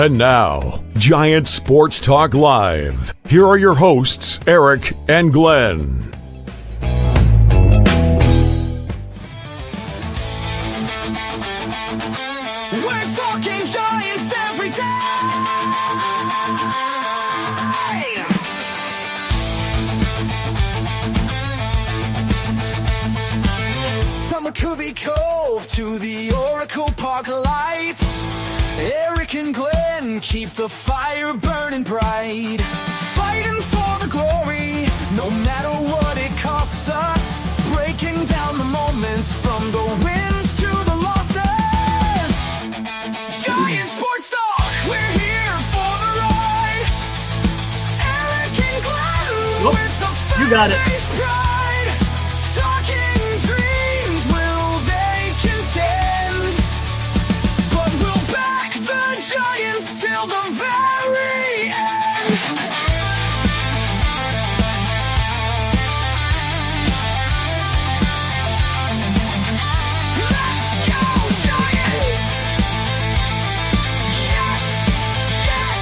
And now, Giant Sports Talk Live. Here are your hosts, Eric and Glenn. We're talking Giants every day. From McCovey Cove to the Oracle Park lights, Eric and Glenn keep the fire burning bright, fighting for the glory, no matter what it costs us, breaking down the moments from the wins to the losses. Giant Sports Talk, we're here for the ride. Eric and Glenn with the you got it. pride, talking dreams, will they contend? But we'll back the Giants till the very end. Let's go, Giants! Yes, yes,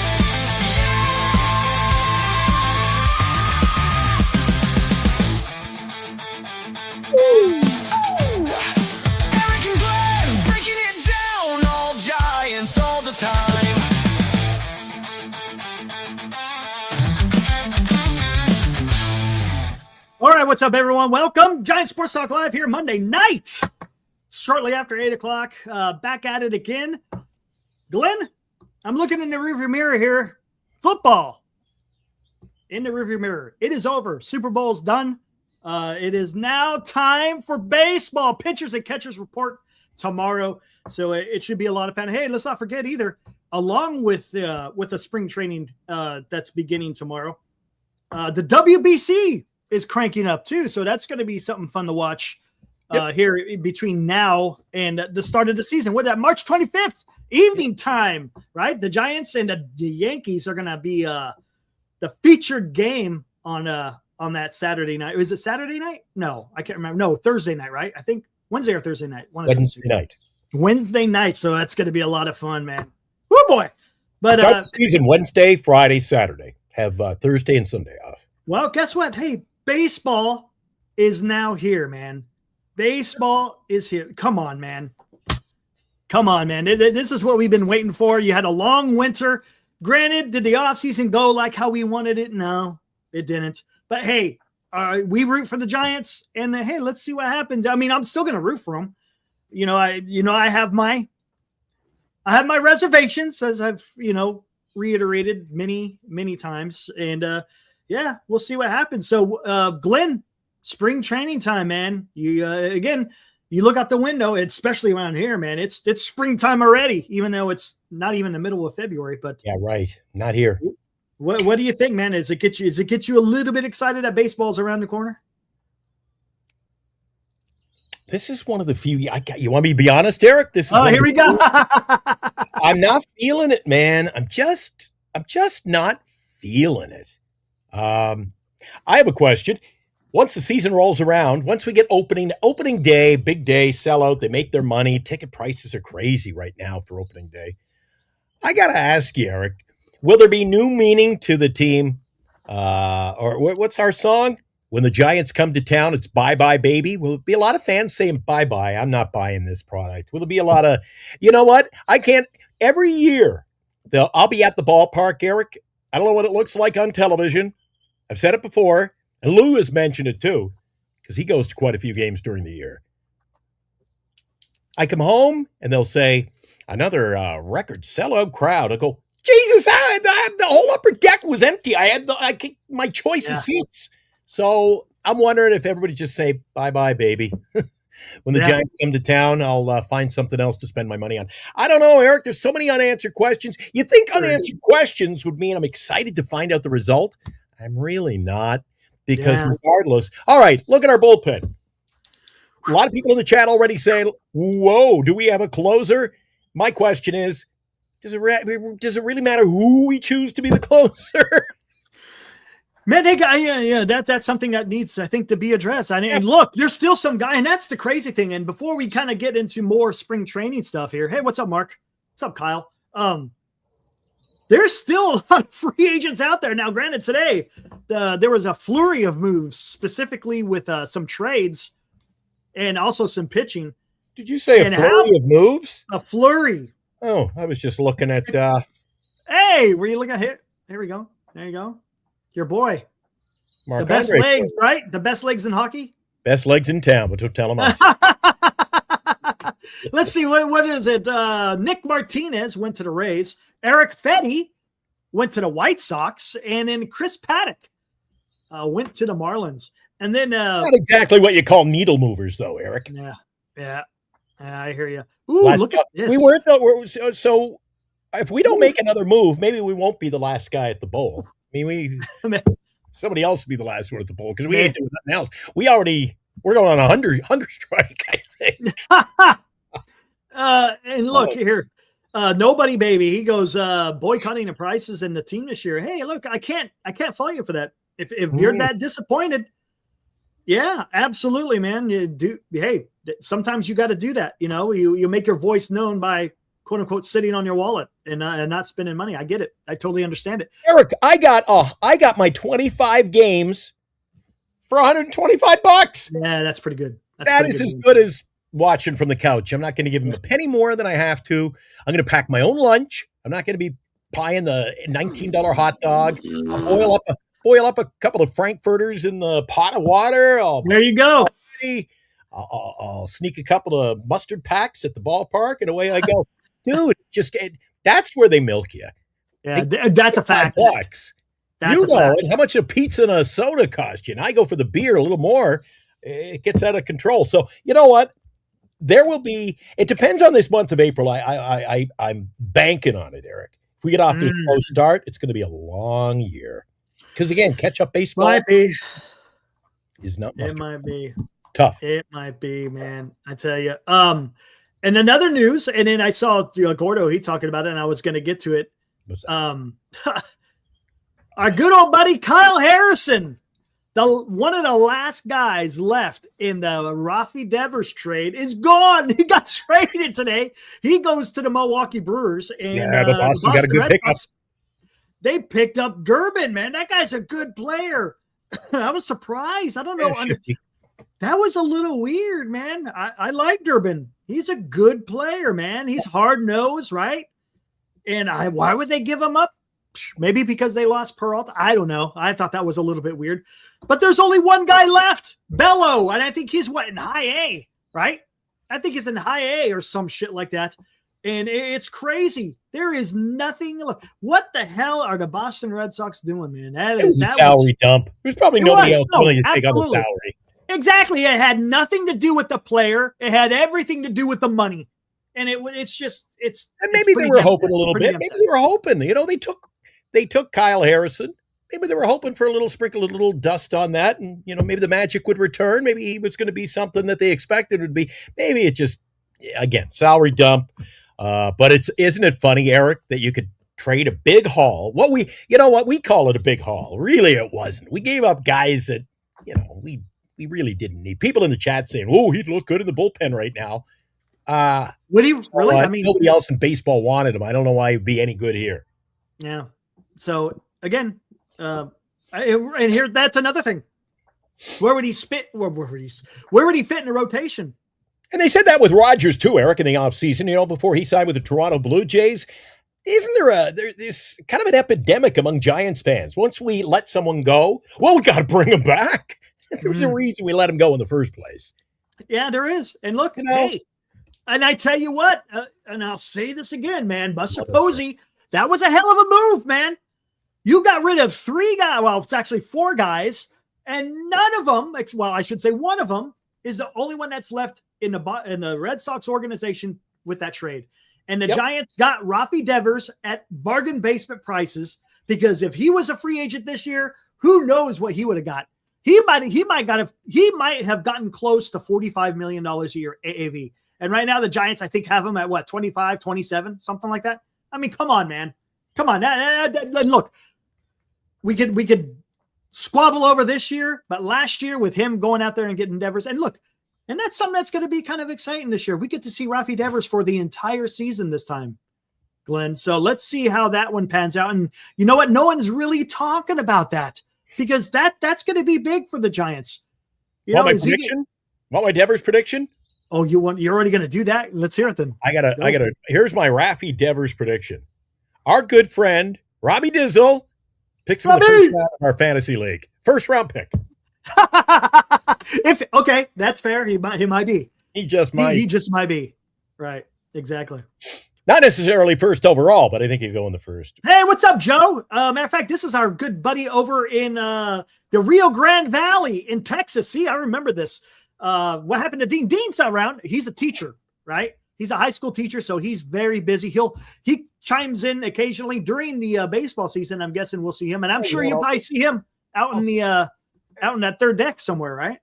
Eric and Glenn breaking it down, all Giants all the time. All right, what's up, everyone? Welcome. Giant Sports Talk Live here Monday night, shortly after 8 o'clock. Back at it again. Glenn, I'm looking in the rearview mirror here. Football in the rearview mirror. It is over. Super Bowl's done. It is now time for baseball. Pitchers and catchers report tomorrow, so it should be a lot of fun. Hey, let's not forget either, along with the spring training that's beginning tomorrow, the WBC is cranking up too, so that's going to be something fun to watch here between now and the start of the season. What that March 25th evening time, right? The Giants and the Yankees are going to be the featured game on that Saturday night. Is it Saturday night? No, I can't remember. No, Thursday night, right? I think Wednesday or Thursday night. Wednesday night. So that's going to be a lot of fun, man. Woo boy! But start the season Wednesday, Friday, Saturday. Have Thursday and Sunday off. Well, guess what? Hey, baseball is now here, man. Baseball is here. Come on, man. Come on, man. This is what we've been waiting for. You had a long winter. Granted, did the offseason go like how we wanted it? No, it didn't. But hey, we root for the Giants, and hey, let's see what happens. I mean, I'm still going to root for them. I have my reservations, as I've reiterated many times, and yeah, we'll see what happens. So, Glenn, spring training time, man. You look out the window, especially around here, man. It's springtime already, even though it's not even the middle of February. But yeah, right. Not here. What do you think, man? Does it get you a little bit excited that baseball's around the corner? This is one of the few. You want me to be honest, Eric? Here we go. I'm not feeling it, man. I'm just not feeling it. I have a question. Once the season rolls around, once we get opening day, big day, sellout, they make their money. Ticket prices are crazy right now for opening day. I got to ask you, Eric, will there be new meaning to the team? Or what's our song? When the Giants come to town, it's bye-bye, baby. Will it be a lot of fans saying bye-bye? I'm not buying this product. Will there be a lot of, you know what? I can't, every year, I'll be at the ballpark, Eric. I don't know what it looks like on television. I've said it before. And Lou has mentioned it too, because he goes to quite a few games during the year. I come home and they'll say, another record sellout crowd. I go, Jesus, the whole upper deck was empty. I had my choice of seats. So I'm wondering if everybody just say, bye-bye, baby. When the Giants come to town, I'll find something else to spend my money on. I don't know, Eric. There's so many unanswered questions. You think unanswered questions would mean I'm excited to find out the result? I'm really not. Because regardless, all right, look at our bullpen. A lot of people in the chat already saying, whoa, do we have a closer? My question is, does it really matter who we choose to be the closer? Man, that's something that needs, I think, to be addressed. And look, there's still some guy, and that's the crazy thing. And before we kind of get into more spring training stuff here, hey, what's up, Mark? What's up, Kyle? There's still a lot of free agents out there. Now, granted, today there was a flurry of moves, specifically with some trades and also some pitching. Did you say a flurry of moves? A flurry. Oh, I was just looking at. Hey, were you looking at here? There we go. There you go. Your boy. Mark the best Andre legs, right? The best legs in hockey? Best legs in town, but don't tell him us. Let's see. What is it? Nick Martinez went to the Rays. Eric Fetty went to the White Sox. And then Chris Paddock went to the Marlins. And then not exactly what you call needle movers, though, Eric. Yeah. I hear you. Ooh, look at this. We weren't. So if we don't make another move, maybe we won't be the last guy at the bowl. I mean, somebody else will be the last one at the bowl because we ain't doing nothing else. We're going on a hunger strike, I think. And look here, nobody baby. He goes boycotting the prices and the team this year. Hey, look, I can't follow you for that. If you're that disappointed, yeah, absolutely, man. You do. Hey, sometimes you got to do that. You know, you make your voice known by quote unquote sitting on your wallet and not spending money. I get it. I totally understand it. Eric, I got my 25 games for $125. Yeah, that's pretty good. That is as good as watching from the couch. I'm not going to give him a penny more than I have to. I'm going to pack my own lunch. I'm not going to be buying the $19 hot dog. I'll boil up a couple of Frankfurters in the pot of water. There you go. I'll sneak a couple of mustard packs at the ballpark, and away I go. Dude, that's where they milk you. Yeah, that's a fact. $5. That's you know it. How much a pizza and a soda cost you? And I go for the beer a little more. It gets out of control. So you know what? There will be. It depends on this month of April. I'm banking on it, Eric. If we get off to a slow start, it's going to be a long year. Because again, catch-up baseball is not much. It might be tough. It might be, man. I tell you. And another news, and then I saw Gordo, he talking about it, and I was going to get to it. Our good old buddy Kyle Harrison, one of the last guys left in the Rafi Devers trade, is gone. He got traded today. He goes to the Milwaukee Brewers. And the Boston got a good pickup. They picked up Durbin, man. That guy's a good player. I was surprised. I don't know. That was a little weird, man. I like Durbin. He's a good player, man. He's hard-nosed, right? And why would they give him up? Maybe because they lost Peralta. I don't know. I thought that was a little bit weird. But there's only one guy left, Bello, and I think he's in high A, right? I think he's in high A or some shit like that. And it's crazy. There is nothing. What the hell are the Boston Red Sox doing, man? It was a salary dump. There's probably nobody else willing to take on the salary. Exactly. It had nothing to do with the player. It had everything to do with the money. And it's just. And maybe they were hoping a little bit. Maybe they were hoping. You know, they took Kyle Harrison. Maybe they were hoping for a little dust on that. And, you know, maybe the magic would return. Maybe he was going to be something that they expected would be. Maybe it just, again, salary dump. But isn't it funny, Eric, that you could trade a big haul? We call it a big haul. Really, it wasn't. We gave up guys that, we really didn't need. People in the chat saying, "Oh, he'd look good in the bullpen right now." Would he really? I mean, nobody else in baseball wanted him. I don't know why he'd be any good here. Yeah. So again, and here that's another thing. Where would he fit? Where would he fit in the rotation? And they said that with Rodgers too, Eric, in the offseason, before he signed with the Toronto Blue Jays. Isn't there's kind of an epidemic among Giants fans? Once we let someone go, well, we got to bring him back. There's a reason we let him go in the first place. Yeah, there is. And look, hey, and I tell you what, and I'll say this again, man, Buster Posey, that was a hell of a move, man. You got rid of 3 guys. Well, it's actually 4 guys, and none of them, well, I should say one of them, is the only one that's left in the Red Sox organization with that trade. And the Giants got Rafi Devers at bargain basement prices, because if he was a free agent this year, who knows what he would have got. He might have gotten close to $45 million a year AAV. And right now the Giants, I think, have him at what, 25, 27, something like that. I mean, come on, man. Come on. Look, we could squabble over this year, but last year with him going out there and getting Devers, and look, and that's something that's going to be kind of exciting this year. We get to see Rafi Devers for the entire season this time. Glenn. So let's see how that one pans out. And you know what? No one's really talking about that because that's going to be big for the Giants. Want my prediction? Want my Devers prediction? Oh, you're already going to do that? Let's hear it then. I gotta. Here's my Raffy Devers prediction. Our good friend Robbie Dizzle picks him in the first round of our fantasy league. First round pick. Okay, that's fair. He might be. He just might. He just might be. Right. Exactly. Not necessarily first overall, but I think he'd go in the first. Hey, what's up, Joe? Matter of fact, this is our good buddy over in the Rio Grande Valley in Texas. See, I remember this. What happened to Dean? Dean's not around. He's a teacher, right? He's a high school teacher, so he's very busy. He chimes in occasionally during the baseball season. I'm guessing we'll see him, and I'm sure you'll probably see him out in the out in that third deck somewhere, right?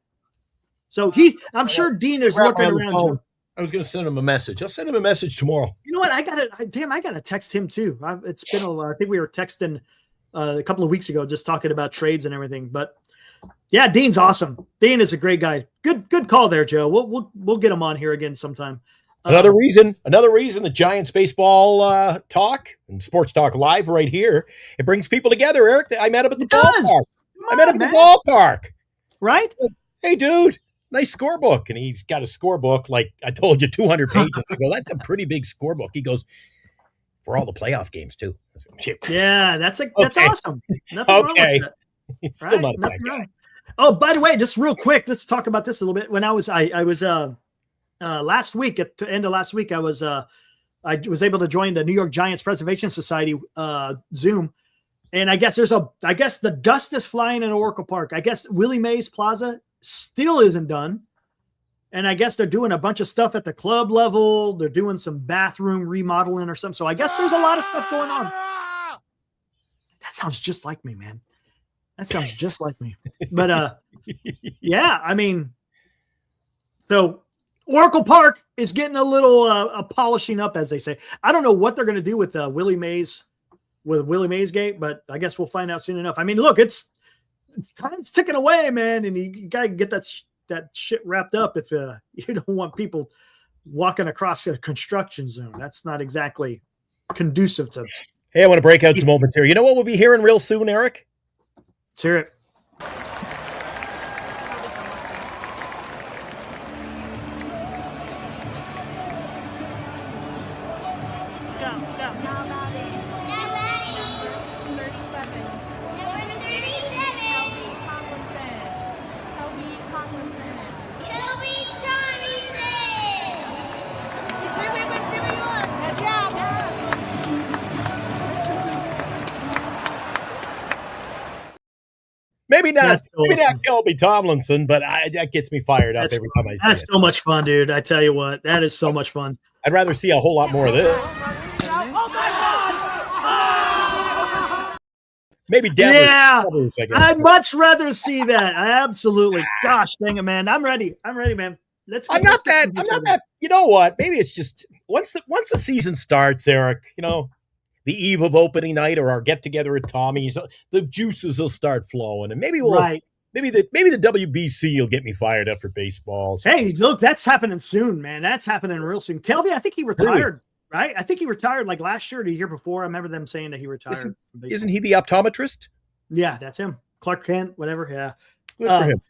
So I'm sure Dean is looking around. I was going to send him a message. I'll send him a message tomorrow. You know what? I got to text him too. It's been I think we were texting a couple of weeks ago, just talking about trades and everything. But yeah, Dean's awesome. Dean is a great guy. Good call there, Joe. We'll get him on here again sometime. Another reason the Giants baseball talk and sports talk live right here. It brings people together, Eric. I met him at the ballpark. I met him at the ballpark. Right? Hey, dude. Nice scorebook. And he's got a scorebook, like I told you, 200 pages. I go, that's a pretty big scorebook. He goes, for all the playoff games, too. Yeah, that's awesome. Nothing wrong with that. It's still not a bad guy. Oh, by the way, just real quick, let's talk about this a little bit. When I was last week, at the end of last week, I was able to join the New York Giants Preservation Society Zoom. And I guess the dust is flying in Oracle Park. I guess Willie Mays Plaza still isn't done. And I guess they're doing a bunch of stuff at the club level. They're doing some bathroom remodeling or something. So I guess there's a lot of stuff going on. That sounds just like me, man. That sounds just like me. But yeah, I mean, so Oracle Park is getting a little polishing up, as they say. I don't know what they're going to do with Willie Mays Gate, but I guess we'll find out soon enough. I mean, look, time's ticking away, man, and you got to get that shit wrapped up if you don't want people walking across a construction zone. That's not exactly conducive to. Hey, I want to break out some moments here. You know what we'll be hearing real soon, Eric? Let's hear it. Maybe not Kelby Tomlinson, but that gets me fired up every time I see it. That's so much fun, dude. I tell you what, that is so much fun. I'd rather see a whole lot more of this. Maybe Devers. Yeah, Devers, I guess. I'd much rather see that. Absolutely. Gosh dang it, man. I'm ready, man. I'm not that. You know what? Maybe it's just once the season starts, Eric, you know, the eve of opening night or our get together at Tommy's, the juices will start flowing, and maybe maybe the WBC will get me fired up for baseball. Hey, look, that's happening soon, man. That's happening real soon. Kelby, I think he retired, right? I think he retired like last year or the year before. I remember them saying that he retired. Isn't he the optometrist? Yeah, that's him. Clark Kent, whatever. Yeah. Good for him.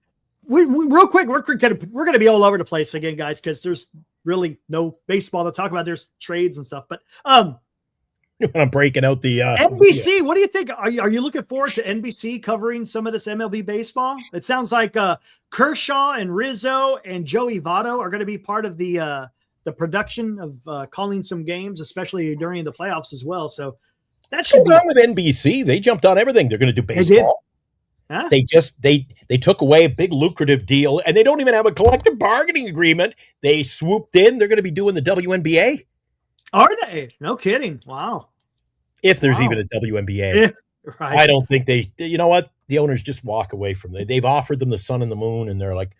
We real quick, we're gonna be all over the place again, guys, because there's really no baseball to talk about. There's trades and stuff, but I'm breaking out the NBC. What do you think? Are you looking forward to NBC covering some of this MLB baseball? It sounds like Kershaw and Rizzo and Joey Votto are going to be part of the production of calling some games, especially during the playoffs as well. So that's going on with NBC. They jumped on everything. They're going to do baseball. Huh? They took away a big lucrative deal, and they don't even have a collective bargaining agreement. They swooped in. They're going to be doing the WNBA. Are they? No kidding. Wow. If there's even a WNBA. Right. I don't think you know what? The owners just walk away from it. They've offered them the sun and the moon, and they're like,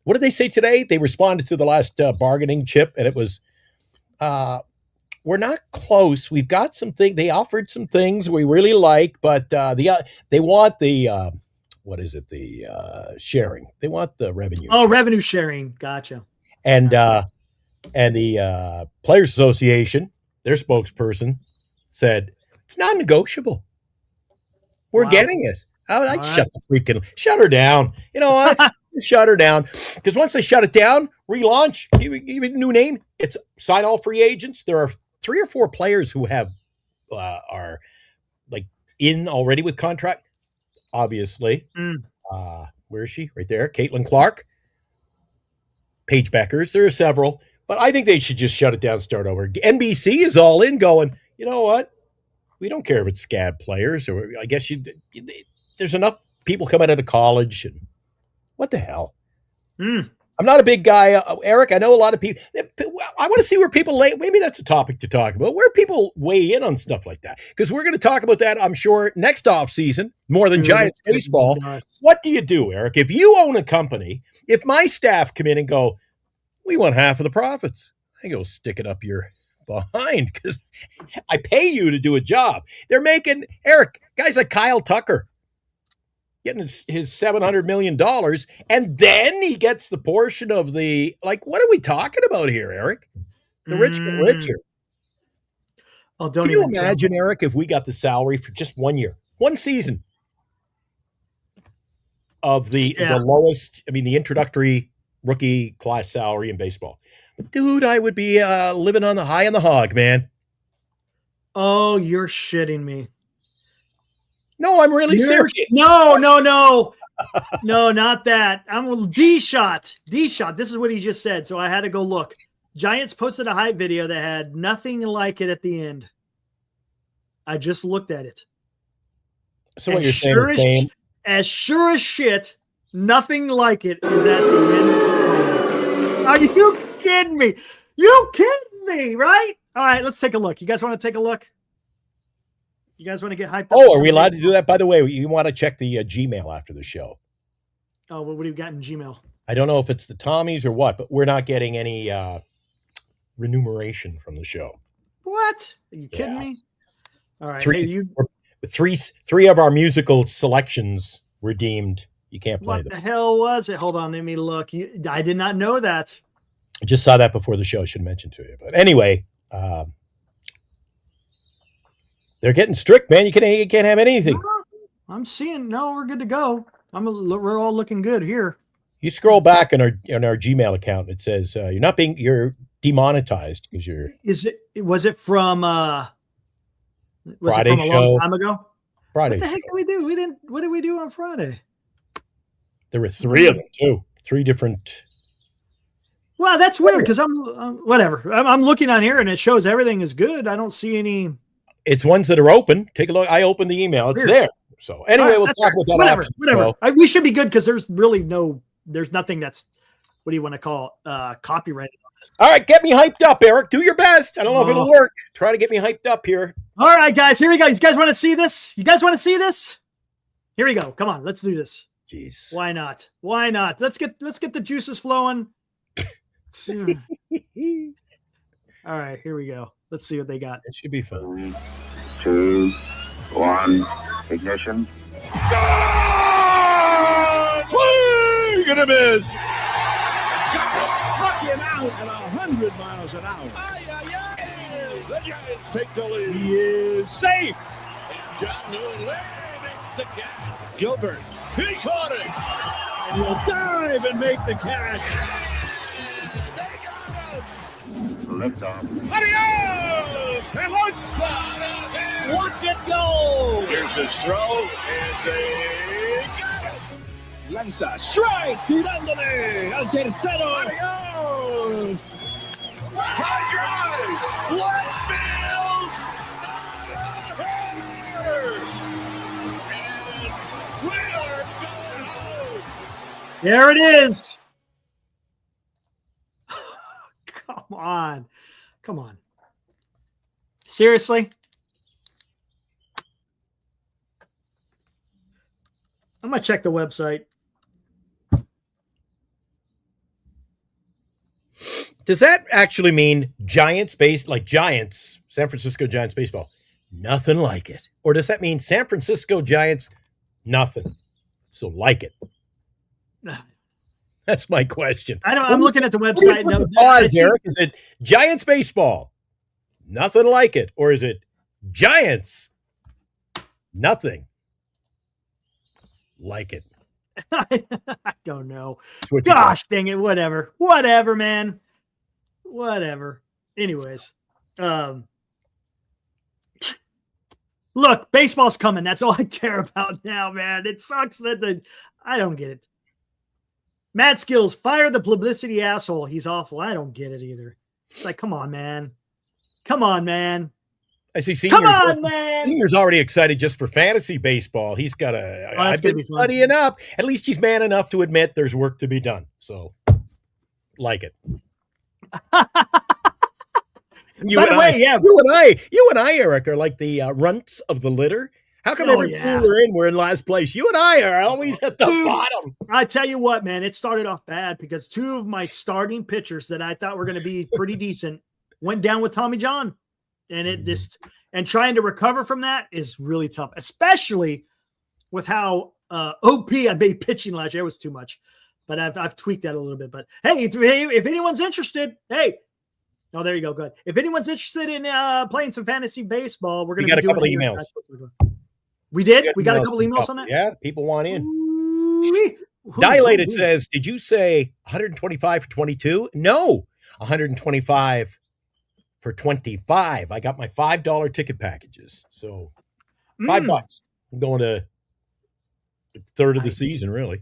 what did they say today? They responded to the last bargaining chip, and it was, we're not close. We've got some things. They offered some things we really like, but they want the, what is it? The sharing. They want the revenue. Oh, revenue sharing. Gotcha. And the Players Association, their spokesperson, said, it's non-negotiable. We're getting it. I'd shut her down. You know what? Shut her down. Because once they shut it down, relaunch, give it a new name. It's sign all free agents. There are 3 or 4 players who have are like in already with contract. Obviously, where is she? Right there, Caitlin Clark, Paige Beckers. There are several, but I think they should just shut it down, start over. NBC is all in, going. You know what? We don't care if it's scab players, or I guess there's enough people coming out of college, and what the hell? I'm not a big guy, Eric. I know a lot of people. I want to see where people lay. Maybe that's a topic to talk about. Where people weigh in on stuff like that, because we're going to talk about that, I'm sure, next off season more than Giants baseball. What do you do, Eric, if you own a company? If my staff come in and go, we want half of the profits, I go, stick it up your behind, because I pay you to do a job. They're making, Eric, guys like Kyle Tucker getting his $700 million, and then he gets the portion of the, like, what are we talking about here, Eric? The rich get richer. Oh, don't Can you imagine, Eric, if we got the salary for just 1 year, 1 season of the lowest, the introductory rookie class salary in baseball? Dude, I would be living on the high and the hog, man. Oh, you're shitting me. No, I'm really serious. No, not that. I'm D-Shot. D-Shot. This is what he just said. So I had to go look. Giants posted a hype video that had nothing like it at the end. I just looked at it. So what you're saying? As sure as shit, nothing like it is at the end. Are you kidding me? You kidding me, right? All right, let's take a look. You guys want to take a look? You guys want to get hyped up? Oh, are we allowed to do that? By the way, you want to check the Gmail after the show. Oh, well, what do you got in Gmail? I don't know if it's the Tommies or what, but we're not getting any remuneration from the show. What? Are you kidding me? All right. Three of our musical selections were deemed. You can't play them. What the hell was it? Hold on. Let me look. I did not know that. I just saw that before the show. I should mention to you. But anyway, they're getting strict, man. You can't have anything. I'm seeing. No, we're good to go. We're all looking good here. You scroll back on our Gmail account. It says you're demonetized because you're. Was it from Friday it from a show? Long time ago? Friday. What the heck did we do? What did we do on Friday? There were 3 of them too. 3 different. Well, that's weird because whatever. I'm looking on here and it shows everything is good. I don't see any. It's ones that are open. Take a look. I opened the email. It's there. So anyway, we'll talk about that. Whatever. We should be good because there's really there's nothing that's, what do you want to call it? Copyrighted on this. All right, get me hyped up, Eric. Do your best. I don't know if it'll work. Try to get me hyped up here. All right, guys. Here we go. You guys want to see this? Here we go. Come on, let's do this. Jeez. Why not? Let's get the juices flowing. All right, here we go. Let's see what they got. It should be fun. 2, 1, ignition. Swing and a miss. Knock him out at 100 miles an hour. The Giants take the lead. He is safe. And John Newell makes the catch. Gilbert, he caught it. And he'll dive and make the catch. Liftoff. Adios! And watch it go! Here's his throw, and they got it! Lanza, strike, tirándole al tercero. Adios! High drive! Left field! And we are going home! There it is. Come on. Seriously? I'm going to check the website. Does that actually mean Giants San Francisco Giants baseball? Nothing like it. Or does that mean San Francisco Giants, nothing? So like it. That's my question. I'm looking at the website. No, pause, Eric. Is it Giants baseball? Nothing like it. Or is it Giants, nothing like it. I don't know. That's what you Gosh dang it. Whatever, man. Whatever. Anyways. Look, baseball's coming. That's all I care about now, man. It sucks that I don't get it. Mad Skills, fire the publicity asshole. He's awful. I don't get it either. It's like, come on, man. I see. Come on, man. Senior's already excited just for fantasy baseball. He's got I've been studying up. At least he's man enough to admit there's work to be done. So, like it. By the way, yeah. You and I, Eric, are like the runts of the litter. How come every pool we're in, we're in last place? You and I are always at the bottom. I tell you what, man, it started off bad because two of my starting pitchers that I thought were going to be pretty decent went down with Tommy John. And it just, and trying to recover from that is really tough, especially with how OP I made pitching last year. It was too much, but I've tweaked that a little bit. But hey, if anyone's interested, hey, oh, there you go. Good. If anyone's interested in playing some fantasy baseball, we're going to get a couple of emails. We did. We got a couple emails on that. Yeah, people want in. Ooh-wee. Dilated says, "Did you say 125 for 22? No, 125 for 25. I got my $5 ticket packages, so $5. I'm going to the third of the season, really.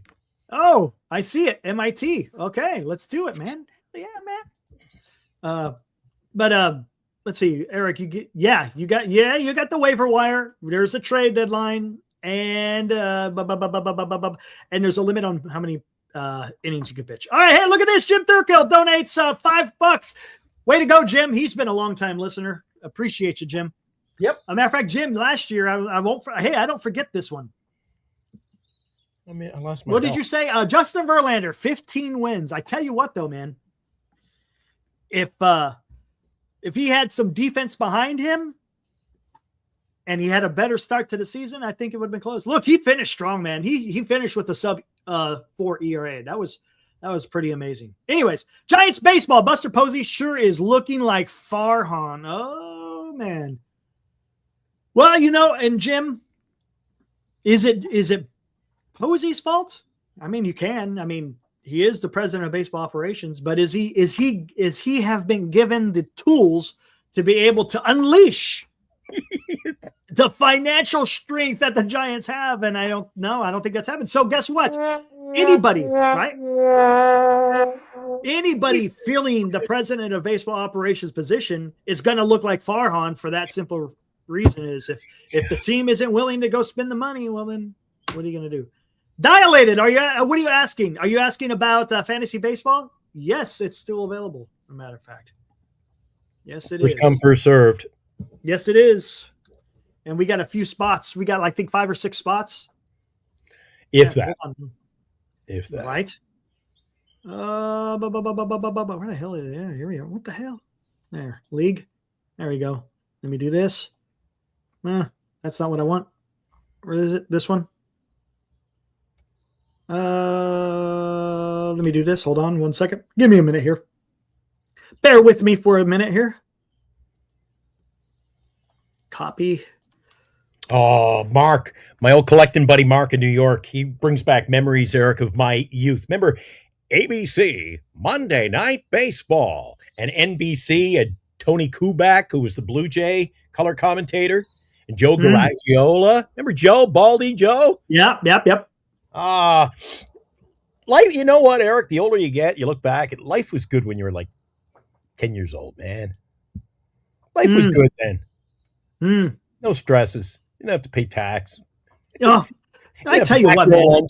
Oh, I see it. MIT. Okay, let's do it, man. Yeah, man. But let's see, Eric. You got the waiver wire. There's a trade deadline, and there's a limit on how many innings you can pitch. All right, hey, look at this. Jim Thurkill donates $5. Way to go, Jim. He's been a long time listener. Appreciate you, Jim. Yep. As a matter of fact, Jim, last year I don't forget this one. I mean, I lost my. What did you say? Justin Verlander, 15 wins. I tell you what, though, man. If he had some defense behind him and he had a better start to the season, I think it would have been close. Look, he finished strong, man. He finished with a sub 4 ERA. That was pretty amazing. Anyways, Giants baseball. Buster Posey sure is looking like Farhan. Oh man. Well, and Jim, is it Posey's fault? I mean, he is the president of baseball operations, but is he have been given the tools to be able to unleash the financial strength that the Giants have? And I don't think that's happened. So guess what? Anybody, right? Anybody feeling the president of baseball operations position is going to look like Farhan for that simple reason is if the team isn't willing to go spend the money, well then what are you going to do? Dilated, what are you asking? Are you asking about fantasy baseball? Yes, it's still available, as a matter of fact. Yes, it is. First come, first served. Yes, it is. And we got a few spots. We got, I think, 5 or 6 spots. If that. Right? Where the hell is it? Yeah, here we are. What the hell? There. League. There we go. Let me do this. That's not what I want. Where is it? This one? Let me do this. Hold on 1 second. Give me a minute here. Bear with me for a minute here. Copy. Oh, Mark, my old collecting buddy Mark in New York. He brings back memories, Eric, of my youth. Remember ABC, Monday Night Baseball, and NBC had Tony Kubak, who was the Blue Jay color commentator, and Joe Garagiola. Remember Joe, Baldy Joe? Yep. Life, you know what, Eric? The older you get, you look back, life was good when you were like 10 years old, man. Life was good then. No stresses. You didn't have to pay tax. Oh, I tell you what, man.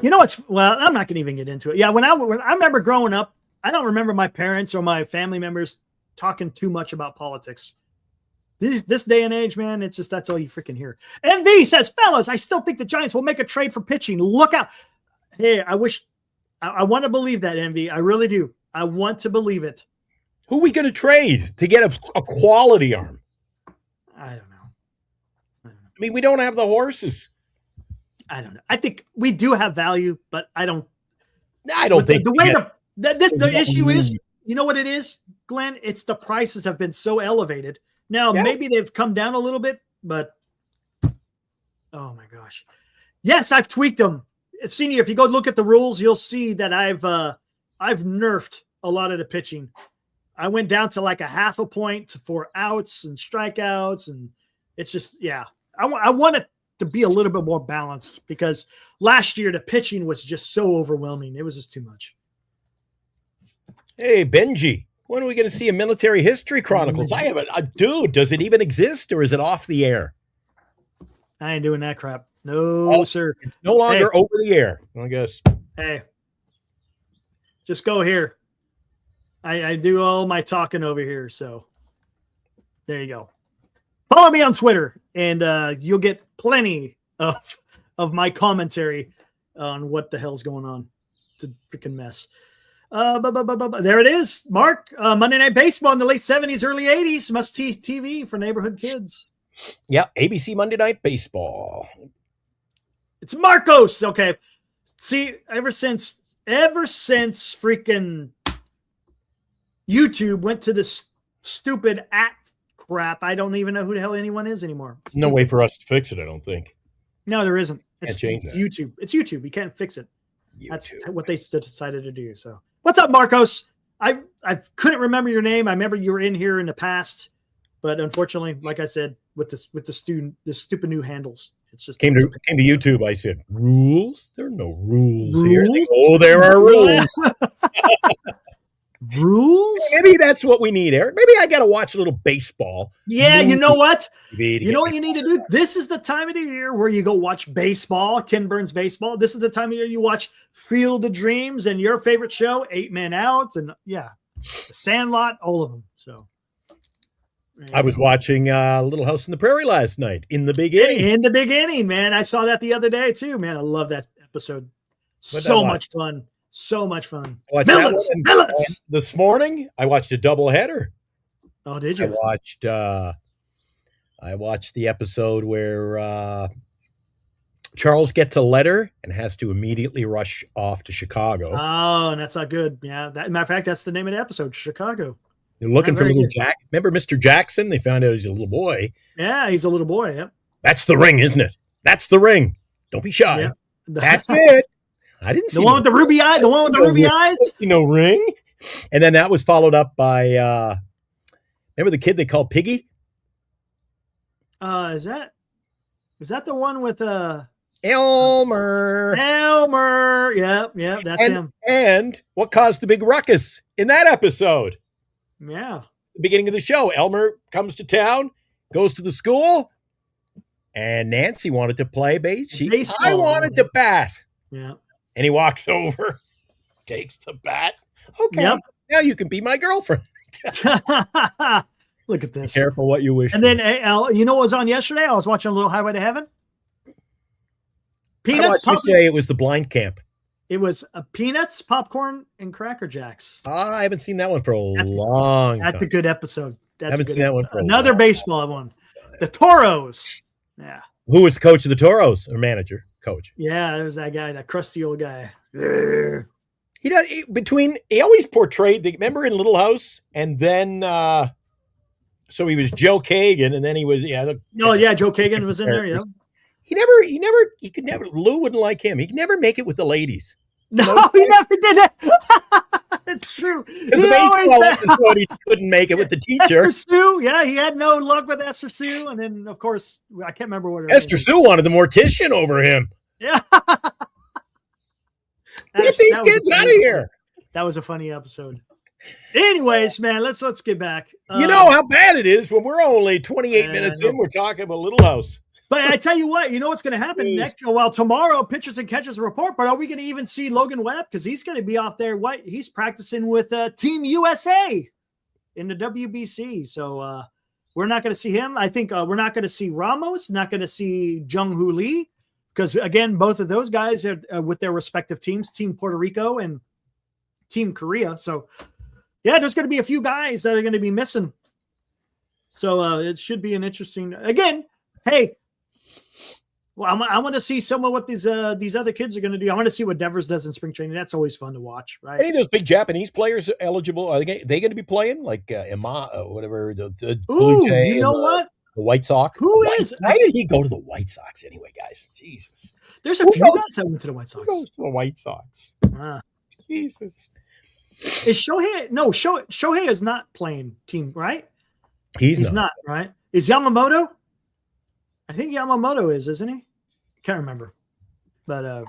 You know what's, well, I'm not going to even get into it. Yeah, when I remember growing up, I don't remember my parents or my family members talking too much about politics. This day and age, man, it's just, that's all you freaking hear. MV says, fellas, I still think the Giants will make a trade for pitching. Look out. Hey, I want to believe that, MV. I really do. I want to believe it. Who are we going to trade to get a quality arm? I don't know. I mean, we don't have the horses. I don't know. I think we do have value, but I don't think the way the issue is, you know what it is, Glenn? It's the prices have been so elevated Now, Yeah. maybe they've come down a little bit, but oh my gosh. Yes, I've tweaked them. Senior, if you go look at the rules, you'll see that I've nerfed a lot of the pitching. I went down to like a half a point for outs and strikeouts, and it's just, yeah. I want it to be a little bit more balanced because last year the pitching was just so overwhelming. It was just too much. Hey, Benji, when are we going to see a Military History Chronicles? I haven't. Dude, does it even exist or is it off the air? I ain't doing that crap. No, sir. It's no longer over the air, I guess. Hey, just go here. I do all my talking over here. So there you go. Follow me on Twitter and you'll get plenty of my commentary on what the hell's going on. It's a freaking mess. There it is, Mark. Monday Night Baseball in the late 70s, early 80s. Must-see TV for neighborhood kids. Yeah, ABC Monday Night Baseball. It's Marcos. Okay. See, ever since freaking YouTube went to this stupid crap, I don't even know who the hell anyone is anymore. No way for us to fix it, I don't think. No, there isn't. It's change that. YouTube. It's YouTube. You can't fix it. YouTube. That's what they decided to do. So, what's up, Marcos? I couldn't remember your name. I remember you were in here in the past, but unfortunately, like I said, with the stupid new handles, it's just came to YouTube. I said, rules? There are no rules here. Oh, there are rules. Rules? Maybe that's what we need, Eric. Maybe I got to watch a little baseball. Yeah, you know what? You know what you need to do? This is the time of the year where you go watch baseball, Ken Burns baseball. This is the time of year you watch Field of Dreams and your favorite show, 8 Men Out, and The Sandlot, all of them. So I was watching Little House on the Prairie last night. In the beginning. In the beginning, man. I saw that the other day too, man. I love that episode. So much fun. So much fun. Millets. This morning, I watched a doubleheader. Oh, did you? I watched the episode where Charles gets a letter and has to immediately rush off to Chicago. Oh, and that's not good. Yeah. Matter of fact, that's the name of the episode, Chicago. They're looking for little Jack. Remember Mr. Jackson? They found out he's a little boy. Yeah, he's a little boy. Yep. That's the ring, isn't it? That's the ring. Don't be shy. Yeah. That's it. I didn't see the one with the ruby eye. The one with the ruby eyes. I see no ring. And then that was followed up by remember the kid they called Piggy? Is that the one with Elmer? Yeah, that's him. And what caused the big ruckus in that episode? Yeah. The beginning of the show. Elmer comes to town, goes to the school, and Nancy wanted to play baseball. I wanted to bat. Yeah. And he walks over, takes the bat. Okay, Now you can be my girlfriend. Look at this. Be careful what you wish and for. Then, you know what was on yesterday? I was watching a little Highway to Heaven. Peanuts. Yesterday it was the blind camp. It was peanuts, popcorn, and Cracker Jacks. I haven't seen that one for a long time. That's a good episode. I haven't seen that one for another baseball one. The Toros. Yeah. Who was the coach of the Toros or manager? Coach. Yeah, there was that guy, that crusty old guy. He always portrayed remember in Little House, and then so he was Joe Kagan, and then he was Joe Kagan was in there. Yeah. Lou wouldn't like him. He could never make it with the ladies. No, he never did it. It's true. Because the baseball episode, he couldn't make it with the teacher. Esther Sue, yeah, he had no luck with Esther Sue, and then of course I can't remember what Esther Sue wanted the mortician over him. Yeah. Get these kids out of here. That was a funny episode. Anyways, man, let's get back. You know how bad it is when we're only 28 minutes in. We're talking about Little House. But I tell you what, you know what's going to happen next? Well, tomorrow, pitchers and catchers report. But are we going to even see Logan Webb? Because he's going to be off there. He's practicing with Team USA in the WBC. So we're not going to see him. I think we're not going to see Ramos. Not going to see Jung-Hoo Lee. Because, again, both of those guys are with their respective teams, Team Puerto Rico and Team Korea. So, yeah, there's going to be a few guys that are going to be missing. So it should be an interesting – again, hey, Well, I want to see some of what these other kids are going to do. I want to see what Devers does in spring training. That's always fun to watch, right? Any of those big Japanese players eligible? Are they going to be playing like whatever the Blue Ooh, Jay you know what? the White Sox? Why did he go to the White Sox anyway, guys? Jesus. There's a few guys that went to the White Sox. Who goes to the White Sox? Jesus. Is Shohei? No, Shohei is not playing team, right? He's not, right? Is Yamamoto? I think Yamamoto is, isn't he? Can't remember. But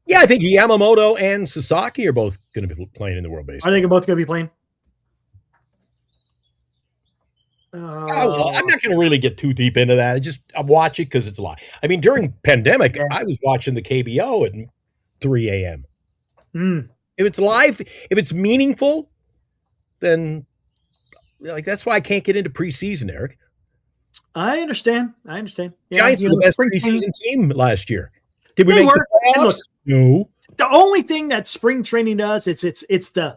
yeah, I think Yamamoto and Sasaki are both going to be playing in the World Baseball. Are they both going to be playing? Well, I'm not going to really get too deep into that. I'm watching because it's a lot. I mean, during pandemic, I was watching the KBO at 3 a.m. If it's live, if it's meaningful, then like that's why I can't get into preseason, Eric. I understand. Yeah, Giants were the best preseason team last year. Did we make the playoffs? No. The only thing that spring training does it's the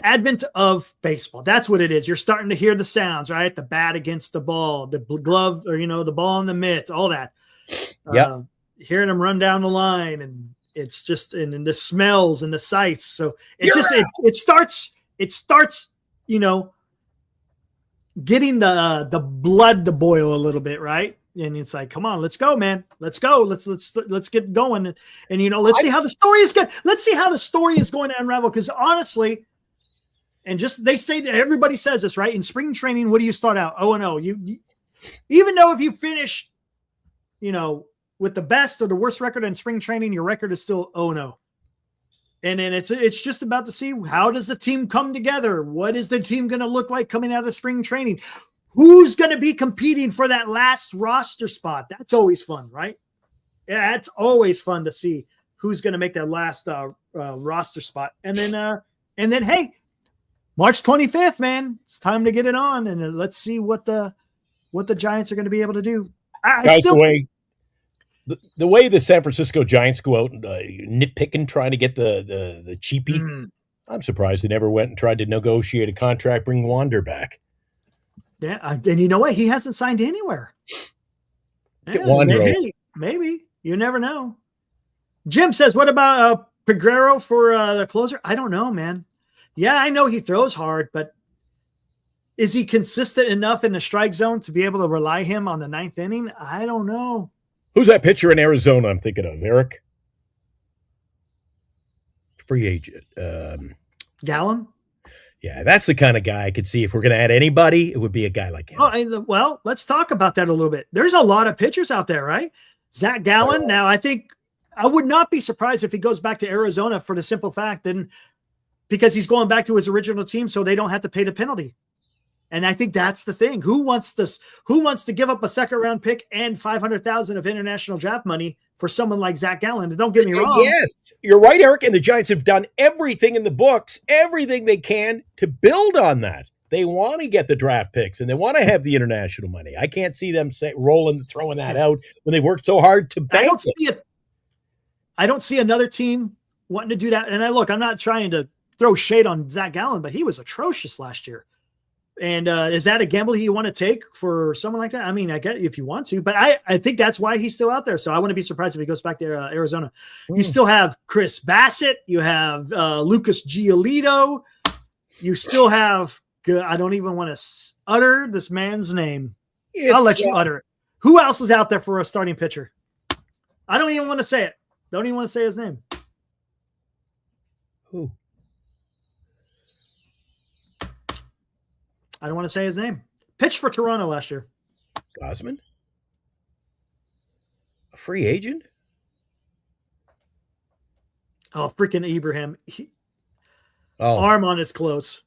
advent of baseball. That's what it is. You're starting to hear the sounds, right? The bat against the ball, the glove, or the ball in the mitt, all that. Yeah. Hearing them run down the line, and it's just and the smells and the sights. So it starts getting the blood to boil a little bit, right? And it's like, come on, let's go, man. Let's go. Let's get going. And let's see how the story is going. Let's see how the story is going to unravel. Because honestly, and they say that everybody says this, right? In spring training, what do you start out? 0-0. You even though if you finish, with the best or the worst record in spring training, your record is still 0-0. And then it's just about to see how does the team come together? What is the team going to look like coming out of spring training? Who's going to be competing for that last roster spot? That's always fun, right? Yeah, it's always fun to see who's going to make that last roster spot. And then, hey, March 25th, man, it's time to get it on, and let's see what the Giants are going to be able to do. The way the San Francisco Giants go out and nitpicking, trying to get the cheapie, I'm surprised they never went and tried to negotiate a contract, bring Wander back. Yeah, and you know what? He hasn't signed anywhere. Get Wander. Maybe. You never know. Jim says, what about Peguero for the closer? I don't know, man. Yeah, I know he throws hard, but is he consistent enough in the strike zone to be able to rely him on the ninth inning? I don't know. Who's that pitcher in Arizona I'm thinking of, Eric? Free agent. Gallen? Yeah, that's the kind of guy I could see. If we're going to add anybody, it would be a guy like him. Well, let's talk about that a little bit. There's a lot of pitchers out there, right? Zach Gallen. Now, I think I would not be surprised if he goes back to Arizona for the simple fact that because he's going back to his original team so they don't have to pay the penalty. And I think that's the thing. Who wants to give up a second round pick and $500,000 of international draft money for someone like Zach Gallen? And don't get me wrong. Yes, you're right, Eric. And the Giants have done everything in the books, everything they can to build on that. They want to get the draft picks and they want to have the international money. I can't see them throwing that out when they worked so hard to bank it. I don't see another team wanting to do that. And I'm not trying to throw shade on Zach Gallen, but he was atrocious last year. And is that a gamble you want to take for someone like that? I mean, I get if you want to, but I think that's why he's still out there. So I wouldn't be surprised if he goes back to Arizona. You still have Chris Bassett. You have Lucas Giolito. You still have I don't even want to utter this man's name. I'll let you utter it. Who else is out there for a starting pitcher? I don't even want to say it. Don't even want to say his name. Who? I don't want to say his name. Pitched for Toronto last year. Gosman? A free agent? Oh, freaking Ibrahim. Arm on is close.